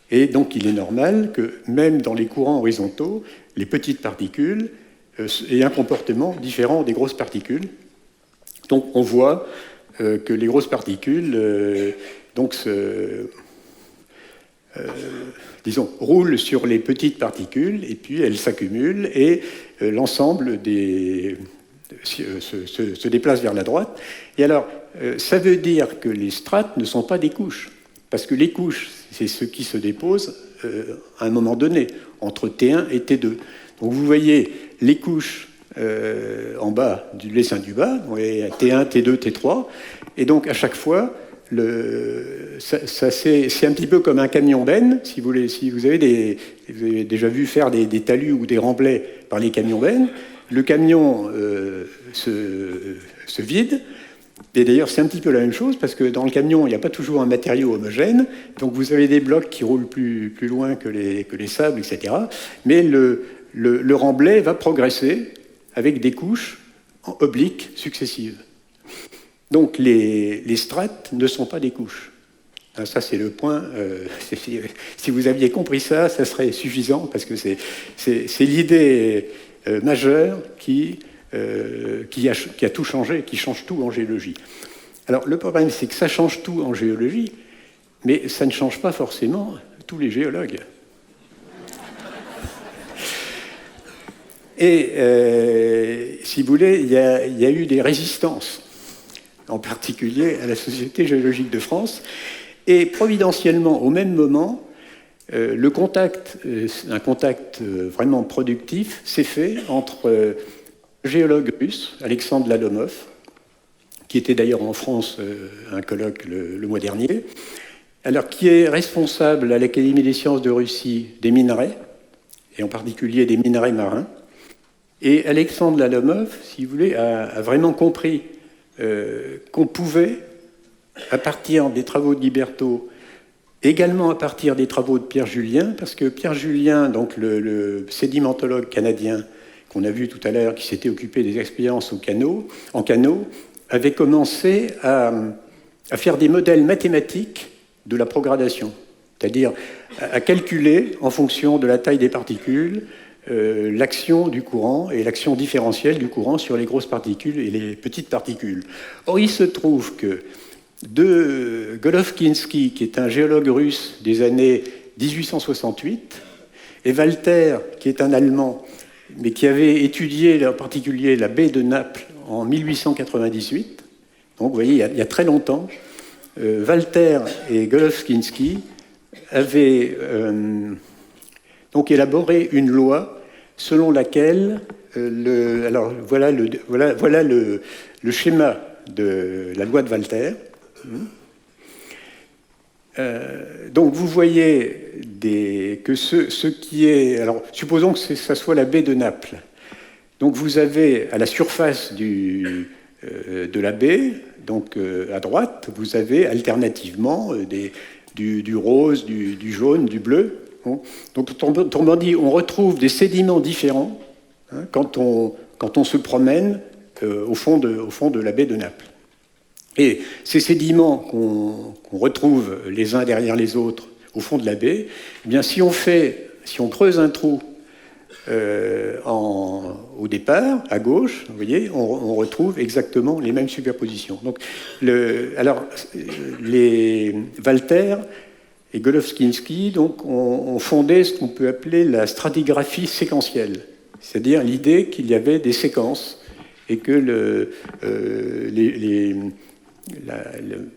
Et donc, il est normal que même dans les courants horizontaux, les petites particules aient un comportement différent des grosses particules. Donc, on voit que les grosses particules roulent sur les petites particules et puis elles s'accumulent et l'ensemble se déplace vers la droite. Et alors, ça veut dire que les strates ne sont pas des couches, parce que les couches, c'est ce qui se dépose à un moment donné, entre T1 et T2. Donc vous voyez les couches en bas du dessin du bas, vous voyez T1, T2, T3, et donc à chaque fois, c'est un petit peu comme un camion benne, si vous avez déjà vu faire des talus ou des remblais par les camions bennes, le camion se vide, et d'ailleurs c'est un petit peu la même chose, parce que dans le camion, il n'y a pas toujours un matériau homogène, donc vous avez des blocs qui roulent plus loin que les sables, etc. Mais le remblai va progresser avec des couches obliques successives. Donc les strates ne sont pas des couches. Ça, c'est le point. Si vous aviez compris ça, ça serait suffisant, parce que c'est l'idée majeure qui a tout changé, qui change tout en géologie. Alors, le problème, c'est que ça change tout en géologie, mais ça ne change pas forcément tous les géologues. Et, si vous voulez, il y a eu des résistances, en particulier à la Société géologique de France, et providentiellement, au même moment, un contact vraiment productif s'est fait entre un géologue russe, Alexandre Lalomov, qui était d'ailleurs en France à un colloque le mois dernier, alors qui est responsable à l'Académie des sciences de Russie des minerais, et en particulier des minerais marins. Et Alexandre Lalomov, si vous voulez, a vraiment compris qu'on pouvait, à partir des travaux de Guiberto, également à partir des travaux de Pierre Julien, parce que Pierre Julien, donc le sédimentologue canadien qu'on a vu tout à l'heure, qui s'était occupé des expériences en canot, avait commencé à faire des modèles mathématiques de la progradation, c'est-à-dire à calculer, en fonction de la taille des particules, l'action du courant et l'action différentielle du courant sur les grosses particules et les petites particules. Or, il se trouve que de Golovkinski, qui est un géologue russe des années 1868, et Walter, qui est un Allemand, mais qui avait étudié en particulier la baie de Naples en 1898, donc vous voyez, il y a très longtemps, Walter et Golovkinski avaient donc élaboré une loi selon laquelle, alors voilà le schéma de la loi de Walter. Donc vous voyez que ce qui est... Alors supposons que ça soit la baie de Naples. Donc vous avez à la surface de la baie, donc à droite, vous avez alternativement du rose, du jaune, du bleu. Donc autrement dit, on retrouve des sédiments différents quand on se promène au fond de la baie de Naples. Et ces sédiments qu'on retrouve les uns derrière les autres au fond de la baie, eh bien, si on creuse un trou au départ, à gauche, vous voyez, on retrouve exactement les mêmes superpositions. Donc, les Walter et Golovkinski ont fondé ce qu'on peut appeler la stratigraphie séquentielle, c'est-à-dire l'idée qu'il y avait des séquences et que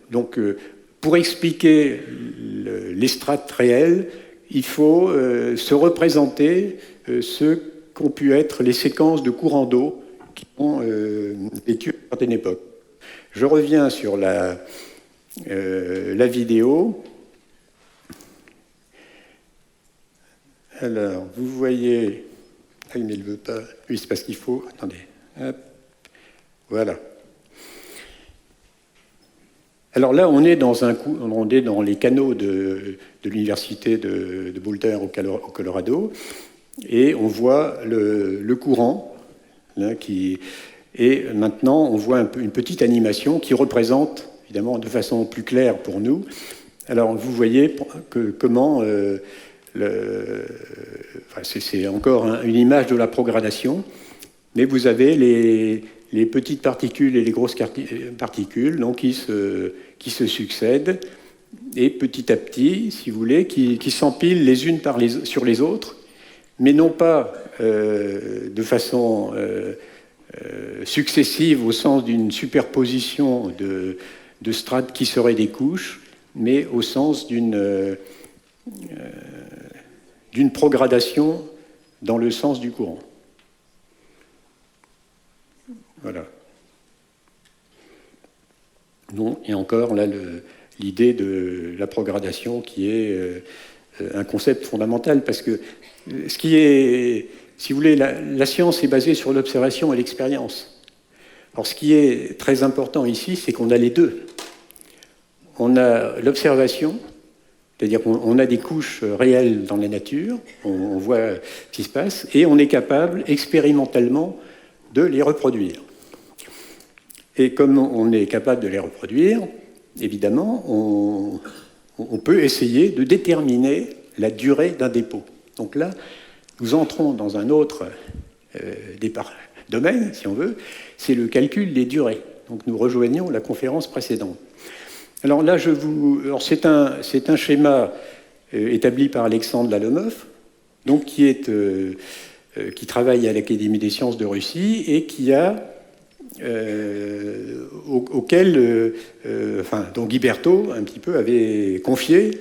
donc, pour expliquer les strates réelles, il faut se représenter ce qu'ont pu être les séquences de courants d'eau qui ont vécu à une certaine époque. Je reviens sur la vidéo. Alors, vous voyez... Ah, mais il ne veut pas... Oui, c'est parce qu'il faut... Attendez. Hop. Voilà. Alors là, on est dans les canaux de l'université de Boulder au Colorado, et on voit le courant, là, et maintenant on voit une petite animation qui représente, évidemment de façon plus claire pour nous, alors vous voyez comment, c'est encore une image de la progradation, mais vous avez les petites particules et les grosses particules donc, qui se succèdent, et petit à petit, si vous voulez, qui s'empilent les unes sur les autres, mais non pas de façon successive au sens d'une superposition de strates qui seraient des couches, mais au sens d'une progradation dans le sens du courant. Voilà. Non, et encore là l'idée de la progradation qui est un concept fondamental, parce que ce qui est, si vous voulez, la science est basée sur l'observation et l'expérience. Alors ce qui est très important ici, c'est qu'on a les deux. On a l'observation, c'est-à-dire qu'on a des couches réelles dans la nature, on voit ce qui se passe, et on est capable expérimentalement de les reproduire. Et comme on est capable de les reproduire, évidemment, on peut essayer de déterminer la durée d'un dépôt. Donc là, nous entrons dans un autre domaine, si on veut, c'est le calcul des durées. Donc nous rejoignons la conférence précédente. Alors là, c'est un schéma établi par Alexandre Lalomov, donc qui travaille à l'Académie des sciences de Russie et qui a auquel donc Guy Berthaud un petit peu avait confié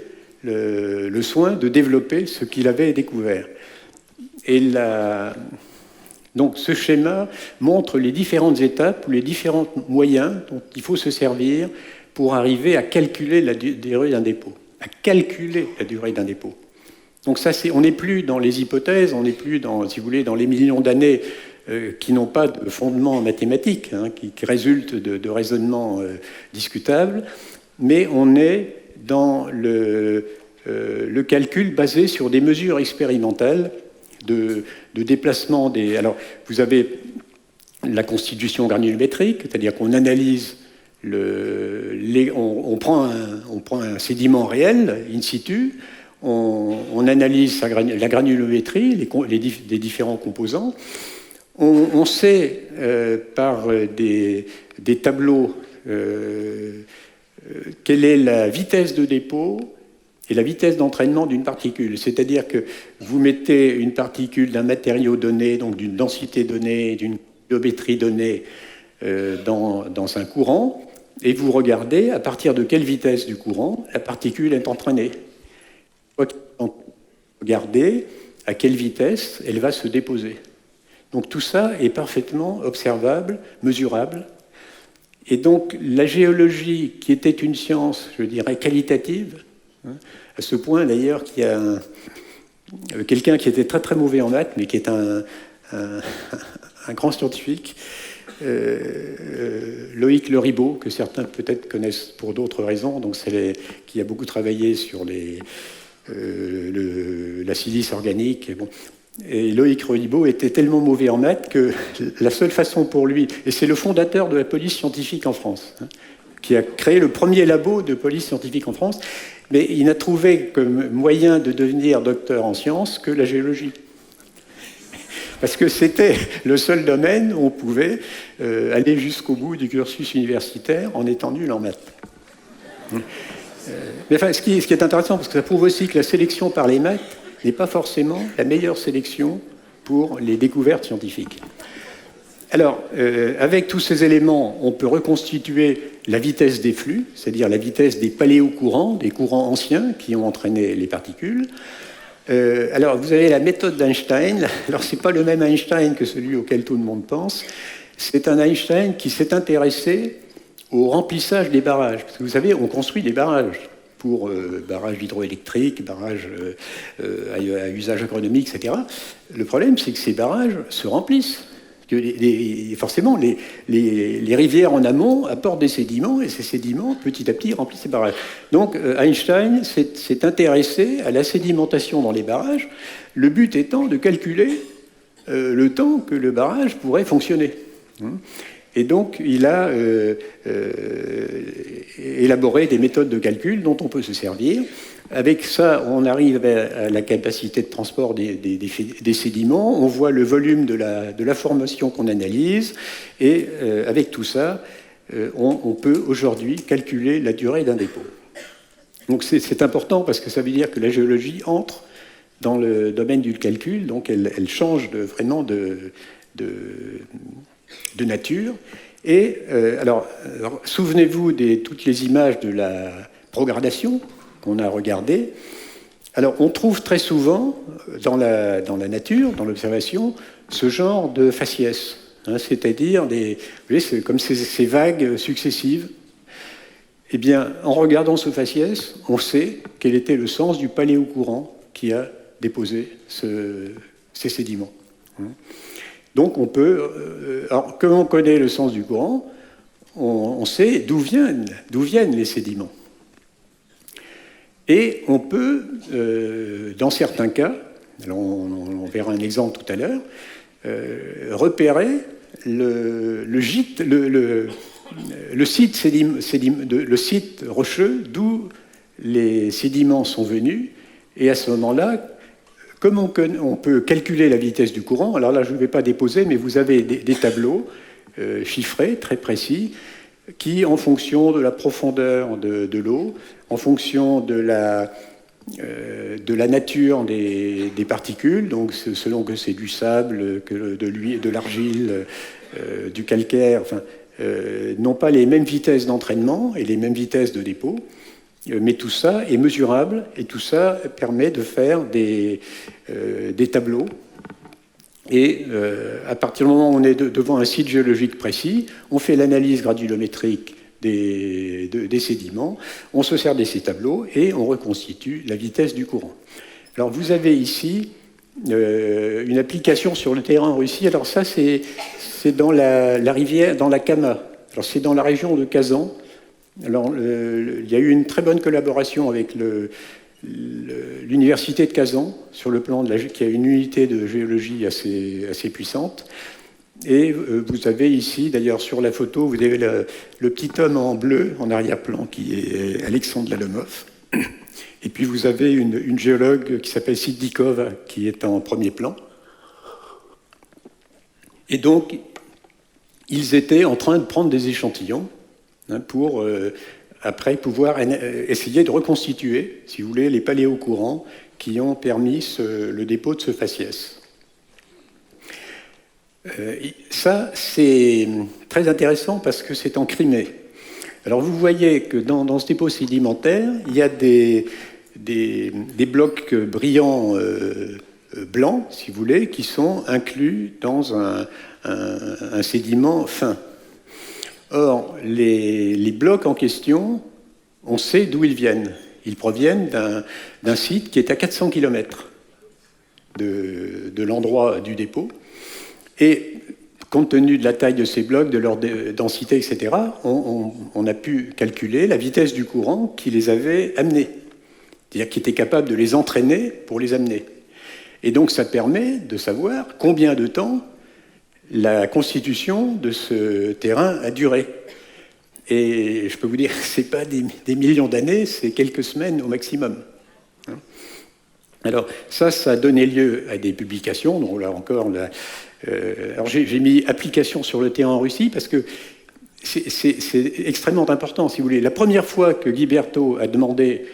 le soin de développer ce qu'il avait découvert. Et donc ce schéma montre les différentes étapes ou les différents moyens dont il faut se servir pour arriver à calculer la durée d'un dépôt. À calculer la durée d'un dépôt. Donc ça, on n'est plus dans les hypothèses, on n'est plus dans, si vous voulez, dans les millions d'années qui n'ont pas de fondement mathématique, qui résultent de raisonnements discutables, mais on est dans le calcul basé sur des mesures expérimentales de déplacement des... Alors, vous avez la constitution granulométrique, c'est-à-dire qu'on analyse on prend un sédiment réel, in situ, on analyse la granulométrie, les différents composants. On sait par des tableaux quelle est la vitesse de dépôt et la vitesse d'entraînement d'une particule. C'est-à-dire que vous mettez une particule d'un matériau donné, donc d'une densité donnée, d'une granulométrie donnée dans un courant, et vous regardez à partir de quelle vitesse du courant la particule est entraînée. Regardez à quelle vitesse elle va se déposer. Donc tout ça est parfaitement observable, mesurable. Et donc la géologie, qui était une science, je dirais, qualitative, à ce point d'ailleurs qu'il y a quelqu'un qui était très très mauvais en maths, mais qui est un grand scientifique, Loïc Le Ribot, que certains peut-être connaissent pour d'autres raisons, donc qui a beaucoup travaillé sur la silice organique. Et bon. Et Loïc Le Ribot était tellement mauvais en maths que la seule façon pour lui, et c'est le fondateur de la police scientifique en France, qui a créé le premier labo de police scientifique en France, mais il n'a trouvé comme moyen de devenir docteur en sciences que la géologie. Parce que c'était le seul domaine où on pouvait aller jusqu'au bout du cursus universitaire en étant nul en maths. Mais enfin, ce qui est intéressant, parce que ça prouve aussi que la sélection par les maths n'est pas forcément la meilleure sélection pour les découvertes scientifiques. Alors, avec tous ces éléments, on peut reconstituer la vitesse des flux, c'est-à-dire la vitesse des paléocourants, des courants anciens qui ont entraîné les particules. Alors, vous avez la méthode d'Einstein. Alors, ce n'est pas le même Einstein que celui auquel tout le monde pense. C'est un Einstein qui s'est intéressé au remplissage des barrages. Parce que vous savez, on construit des barrages pour barrages hydroélectriques, barrages à usage agronomique, etc. Le problème, c'est que ces barrages se remplissent. Forcément, les rivières en amont apportent des sédiments, et ces sédiments, petit à petit, remplissent ces barrages. Donc, Einstein s'est intéressé à la sédimentation dans les barrages, le but étant de calculer le temps que le barrage pourrait fonctionner. Et donc, il a élaboré des méthodes de calcul dont on peut se servir. Avec ça, on arrive à la capacité de transport des sédiments, on voit le volume de la formation qu'on analyse, et avec tout ça, on peut aujourd'hui calculer la durée d'un dépôt. Donc c'est important parce que ça veut dire que la géologie entre dans le domaine du calcul, donc elle change vraiment de nature. Et alors souvenez-vous de toutes les images de la progradation qu'on a regardées. Alors, on trouve très souvent dans la nature, dans l'observation, ce genre de faciès, c'est-à-dire vous voyez, c'est comme ces vagues successives. Eh bien, en regardant ce faciès, on sait quel était le sens du paléocourant qui a déposé ces sédiments. Donc, on peut... alors, comme on connaît le sens du courant, on sait d'où viennent les sédiments. Et on peut, dans certains cas, alors on verra un exemple tout à l'heure, repérer le site rocheux d'où les sédiments sont venus. Et à ce moment-là, comme on peut calculer la vitesse du courant, alors là je ne vais pas déposer, mais vous avez des tableaux chiffrés, très précis, qui, en fonction de la profondeur de l'eau, en fonction de la nature des particules, donc selon que c'est du sable, que de l'huile, de l'argile, du calcaire, enfin, n'ont pas les mêmes vitesses d'entraînement et les mêmes vitesses de dépôt, mais tout ça est mesurable et tout ça permet de faire des tableaux. Et à partir du moment où on est devant un site géologique précis, on fait l'analyse granulométrique des sédiments, on se sert de ces tableaux et on reconstitue la vitesse du courant. Alors vous avez ici une application sur le terrain en Russie. Alors ça, c'est dans la rivière, dans la Kama. Alors c'est dans la région de Kazan, Alors, il y a eu une très bonne collaboration avec l'université de Kazan, sur le plan qui a une unité de géologie assez puissante. Et vous avez ici, d'ailleurs sur la photo, vous avez le petit homme en bleu, en arrière-plan, qui est Alexandre Lalomov. Et puis vous avez une géologue qui s'appelle Sidikova, qui est en premier plan. Et donc, ils étaient en train de prendre des échantillons pour après pouvoir essayer de reconstituer, si vous voulez, les paléocourants qui ont permis le dépôt de ce faciès. Ça, c'est très intéressant parce que c'est en Crimée. Alors vous voyez que dans ce dépôt sédimentaire, il y a des blocs brillants blancs, si vous voulez, qui sont inclus dans un sédiment fin. Or, les blocs en question, on sait d'où ils viennent. Ils proviennent d'un site qui est à 400 km de l'endroit du dépôt. Et compte tenu de la taille de ces blocs, de leur densité, etc., on a pu calculer la vitesse du courant qui les avait amenés. C'est-à-dire qui était capable de les entraîner pour les amener. Et donc ça permet de savoir combien de temps la constitution de ce terrain a duré. Et je peux vous dire que ce n'est pas des millions d'années, c'est quelques semaines au maximum. Alors ça a donné lieu à des publications, donc là encore, alors j'ai mis application sur le terrain en Russie parce que c'est extrêmement important, si vous voulez. La première fois que Guy Berthaud a demandé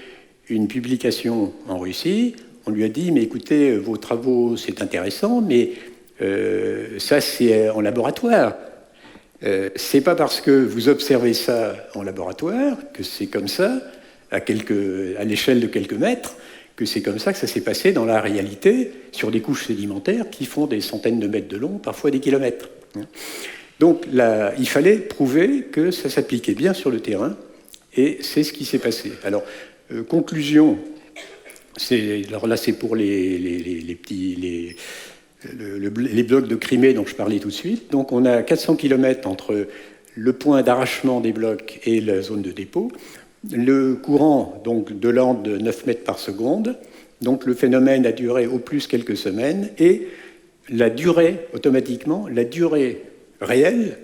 une publication en Russie, on lui a dit, mais écoutez, vos travaux, c'est intéressant, mais ça, c'est en laboratoire. C'est pas parce que vous observez ça en laboratoire que c'est comme ça, à l'échelle de quelques mètres, que c'est comme ça que ça s'est passé dans la réalité, sur des couches sédimentaires qui font des centaines de mètres de long, parfois des kilomètres. Donc là, il fallait prouver que ça s'appliquait bien sur le terrain, et c'est ce qui s'est passé. Alors, conclusion, alors là c'est pour les blocs de Crimée dont je parlais tout de suite. Donc on a 400 km entre le point d'arrachement des blocs et la zone de dépôt. Le courant donc, de l'ordre de 9 mètres par seconde. Donc le phénomène a duré au plus quelques semaines. Et la durée, automatiquement, la durée réelle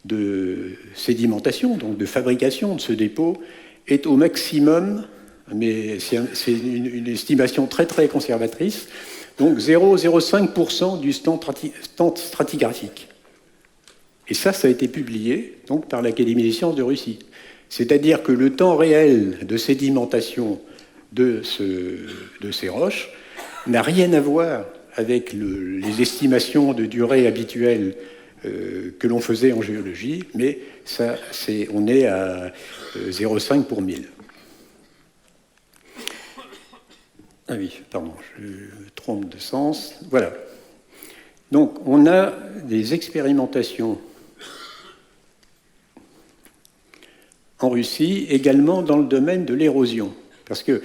de sédimentation, donc de fabrication de ce dépôt, est au maximum, mais c'est une estimation très très conservatrice, donc 0,05% du temps stratigraphique. Et ça a été publié donc, par l'Académie des sciences de Russie. C'est-à-dire que le temps réel de sédimentation de ces roches n'a rien à voir avec les estimations de durée habituelles que l'on faisait en géologie, mais on est à 0,5 pour 1000. Ah oui, pardon, je me trompe de sens. Voilà. Donc, on a des expérimentations en Russie, également dans le domaine de l'érosion. Parce que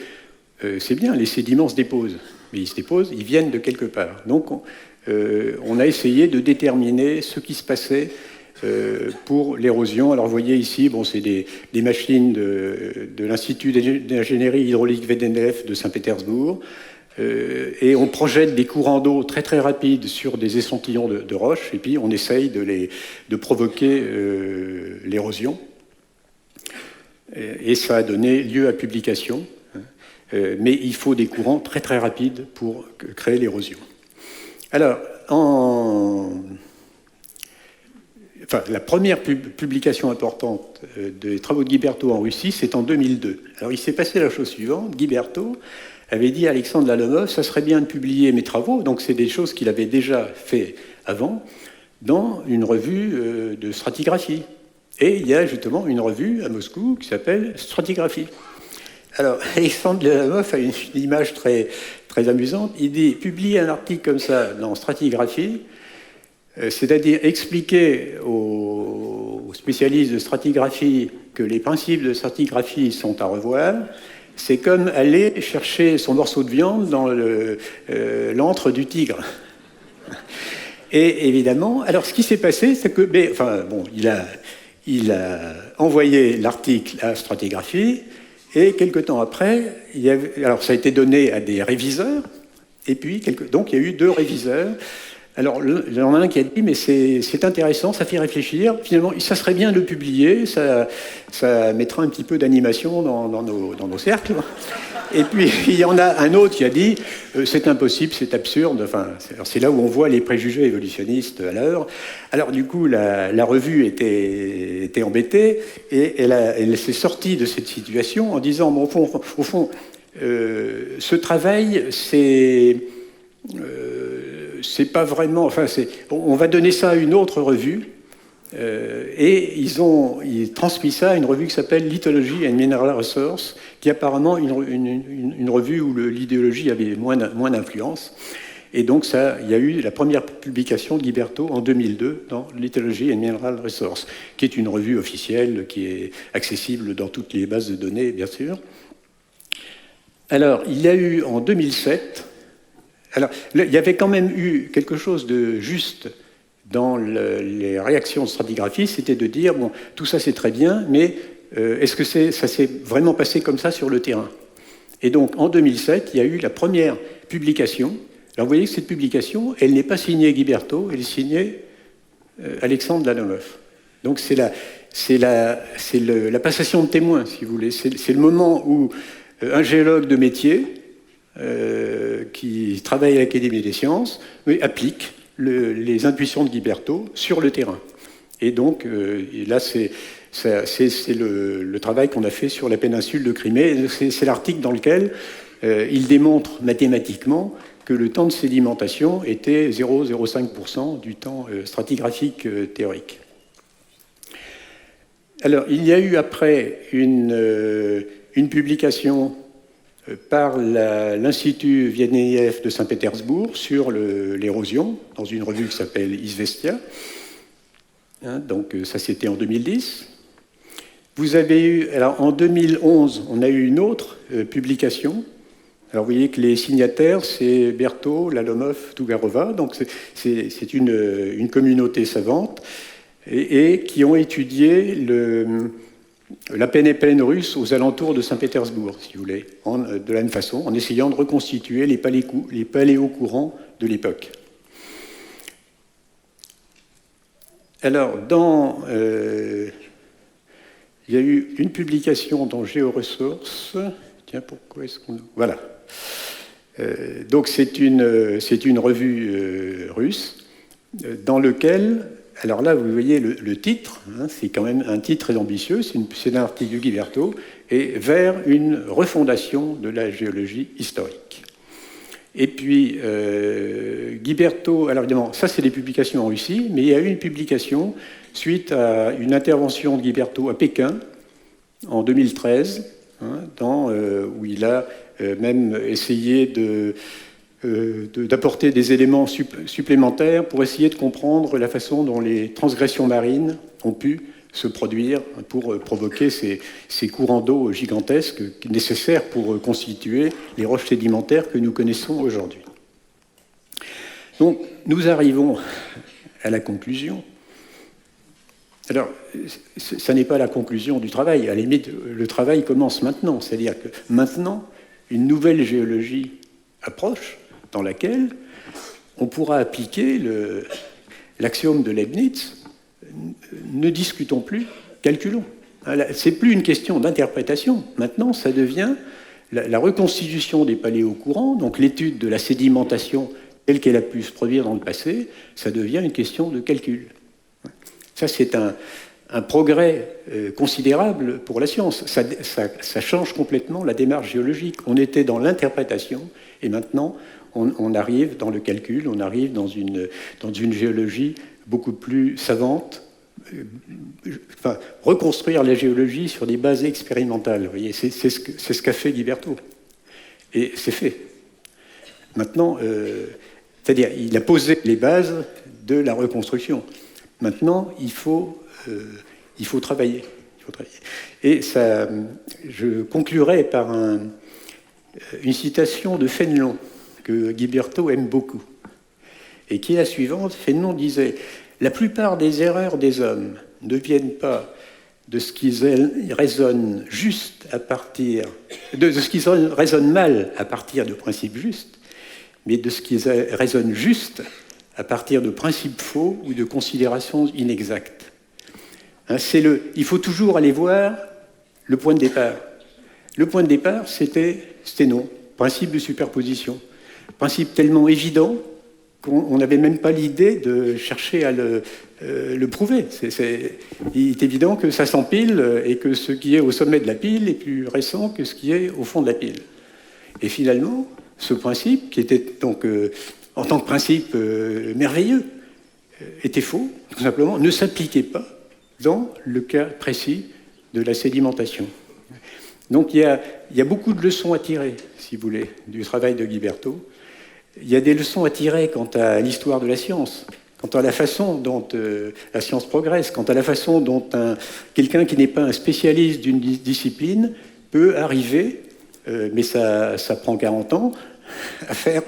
c'est bien, les sédiments se déposent, mais ils se déposent, ils viennent de quelque part. Donc, on a essayé de déterminer ce qui se passait pour l'érosion. Alors, vous voyez ici, bon, c'est des machines de l'Institut d'ingénierie hydraulique VDNF de Saint-Pétersbourg, et on projette des courants d'eau très très rapides sur des échantillons de roches, et puis on essaye de provoquer l'érosion. Et ça a donné lieu à publication, mais il faut des courants très très rapides pour créer l'érosion. Alors, la première publication importante des travaux de Guy Berthaud en Russie, c'est en 2002. Alors, il s'est passé la chose suivante. Guy Berthaud avait dit à Alexandre Lalomov, ça serait bien de publier mes travaux, donc c'est des choses qu'il avait déjà fait avant, dans une revue de stratigraphie. Et il y a justement une revue à Moscou qui s'appelle Stratigraphie. Alors, Alexandre Lalomov a une image très, très amusante. Il dit, publier un article comme ça dans Stratigraphie, c'est-à-dire expliquer aux spécialistes de stratigraphie que les principes de stratigraphie sont à revoir, c'est comme aller chercher son morceau de viande dans l'antre du tigre. Et évidemment, alors ce qui s'est passé, c'est que, il a envoyé l'article à Stratigraphie, et quelque temps après, alors ça a été donné à des réviseurs, et puis donc il y a eu 2 réviseurs. Alors, il y en a un qui a dit, mais c'est intéressant, ça fait réfléchir. Finalement, ça serait bien de le publier, ça mettra un petit peu d'animation dans nos cercles. Et puis, il y en a un autre qui a dit, c'est impossible, c'est absurde. Enfin, c'est là où on voit les préjugés évolutionnistes à l'œuvre. Alors, du coup, la revue était embêtée, et elle s'est sortie de cette situation en disant, bon, au fond, ce travail, c'est pas vraiment... Enfin, on va donner ça à une autre revue, et ils ont transmis ça à une revue qui s'appelle Lithology and Mineral Resource, qui est apparemment une revue où l'idéologie avait moins d'influence. Et donc, il y a eu la première publication de Guy Berthaud en 2002 dans Lithology and Mineral Resource, qui est une revue officielle qui est accessible dans toutes les bases de données, bien sûr. Alors, il y a eu en 2007... Alors, il y avait quand même eu quelque chose de juste dans les réactions de stratigraphie, c'était de dire, bon, tout ça c'est très bien, mais est-ce que ça s'est vraiment passé comme ça sur le terrain? Et donc, en 2007, il y a eu la première publication. Alors, vous voyez que cette publication, elle n'est pas signée Guy Berthaud, elle est signée Alexandre Lanomeuf. Donc, c'est la passation de témoins, si vous voulez. C'est le moment où un géologue de métier, qui travaille à l'Académie des sciences, applique les intuitions de Guy Berthaud sur le terrain. Et donc, là, c'est le travail qu'on a fait sur la péninsule de Crimée. C'est l'article dans lequel il démontre mathématiquement que le temps de sédimentation était 0,05% du temps stratigraphique théorique. Alors, il y a eu après une publication par l'Institut Vienneyev de Saint-Pétersbourg sur l'érosion, dans une revue qui s'appelle Izvestia. Donc ça, c'était en 2010. Vous avez eu, alors en 2011, on a eu une autre publication. Alors vous voyez que les signataires, c'est Berthaud, Lalomeuf, Tougarova, donc c'est une communauté savante, et qui ont étudié la pénéplaine russe aux alentours de Saint-Pétersbourg, si vous voulez, de la même façon, en essayant de reconstituer les paléocourants de l'époque. Alors, il y a eu une publication dans Géoressources. Tiens, pourquoi est-ce qu'on... Voilà. Donc, c'est une revue russe dans lequel... Alors là, vous voyez le titre, c'est quand même un titre très ambitieux, c'est un article de Guy Berthaud, et vers une refondation de la géologie historique. Et puis, Guy Berthaud, alors évidemment, ça c'est des publications en Russie, mais il y a eu une publication suite à une intervention de Guy Berthaud à Pékin, en 2013, où il a même essayé d'apporter des éléments supplémentaires pour essayer de comprendre la façon dont les transgressions marines ont pu se produire pour provoquer ces courants d'eau gigantesques nécessaires pour constituer les roches sédimentaires que nous connaissons aujourd'hui. Donc, nous arrivons à la conclusion. Alors, ça n'est pas la conclusion du travail. À la limite, le travail commence maintenant. C'est-à-dire que maintenant, une nouvelle géologie approche, dans laquelle on pourra appliquer l'axiome de Leibniz. Ne discutons plus, calculons. C'est plus une question d'interprétation. Maintenant, ça devient la reconstitution des paléocourants, donc l'étude de la sédimentation telle qu'elle a pu se produire dans le passé, ça devient une question de calcul. Ça, c'est un progrès considérable pour la science. Ça change complètement la démarche géologique. On était dans l'interprétation, et maintenant, on arrive dans le calcul, on arrive dans une géologie beaucoup plus savante. Enfin, reconstruire la géologie sur des bases expérimentales. Vous voyez, c'est ce qu'a fait Guy Berthaud. Et c'est fait. Maintenant, c'est-à-dire, il a posé les bases de la reconstruction. Maintenant, il faut travailler. Et ça, je conclurai par une citation de Fénelon, que Guy Berthaud aime beaucoup, et qui est la suivante. Fénelon disait « La plupart des erreurs des hommes ne viennent pas de ce qui résonne juste à partir de ce qui résonne mal à partir de principes justes, mais de ce qui résonne juste à partir de principes faux ou de considérations inexactes. Hein, il faut toujours aller voir le point de départ. Le point de départ, c'était non, principe de superposition. Principe tellement évident qu'on n'avait même pas l'idée de chercher à le prouver. Il est évident que ça s'empile et que ce qui est au sommet de la pile est plus récent que ce qui est au fond de la pile. Et finalement, ce principe, qui était donc en tant que principe merveilleux, était faux, tout simplement, ne s'appliquait pas dans le cas précis de la sédimentation. Donc il y a beaucoup de leçons à tirer, si vous voulez, du travail de Guiberto. Il y a des leçons à tirer quant à l'histoire de la science, quant à la façon dont la science progresse, quant à la façon dont quelqu'un qui n'est pas un spécialiste d'une discipline peut arriver, mais ça prend 40 ans, à faire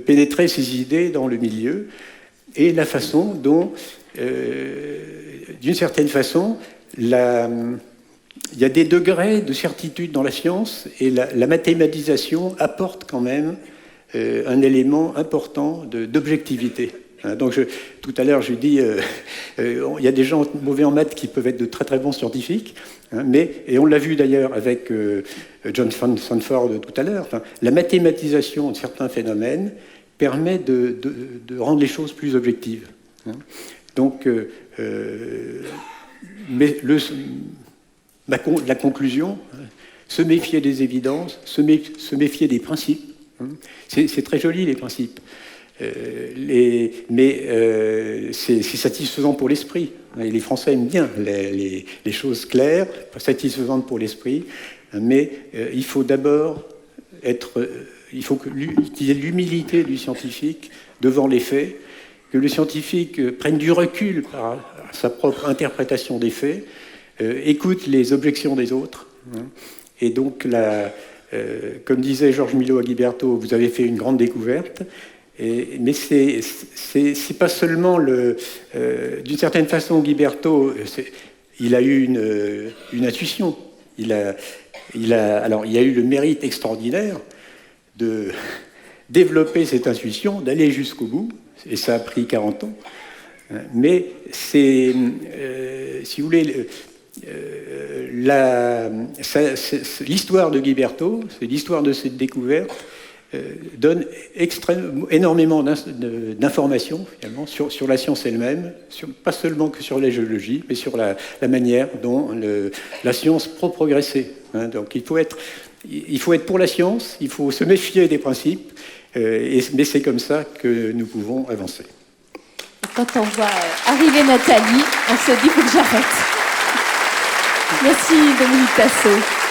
pénétrer ses idées dans le milieu, et la façon dont, d'une certaine façon, il y a des degrés de certitude dans la science, et la mathématisation apporte quand même un élément important d'objectivité. Donc tout à l'heure, je dis, il y a des gens mauvais en maths qui peuvent être de très très bons scientifiques, et on l'a vu d'ailleurs avec John Sanford tout à l'heure, la mathématisation de certains phénomènes permet de rendre les choses plus objectives. Donc, la conclusion, se méfier des évidences, se méfier des principes. C'est très joli, les principes. Mais c'est satisfaisant pour l'esprit. Et les Français aiment bien les choses claires, satisfaisantes pour l'esprit. Mais il faut d'abord il faut qu'il y ait l'humilité du scientifique devant les faits, que le scientifique prenne du recul par sa propre interprétation des faits, écoute les objections des autres. Et donc, comme disait Georges Milhaud à Guiberto, vous avez fait une grande découverte. Mais c'est pas seulement d'une certaine façon, Guiberto, il a eu une intuition. Il a eu le mérite extraordinaire de développer cette intuition, d'aller jusqu'au bout, et ça a pris 40 ans. Mais si vous voulez, l'histoire de Guiberto, c'est l'histoire de cette découverte, donne énormément d'informations finalement sur la science elle-même, pas seulement que sur la géologie, mais sur la manière dont la science peut progresser. Donc il faut être pour la science, il faut se méfier des principes, mais c'est comme ça que nous pouvons avancer. Quand on voit arriver Nathalie, on se dit faut que j'arrête. Merci Dominique Tassot.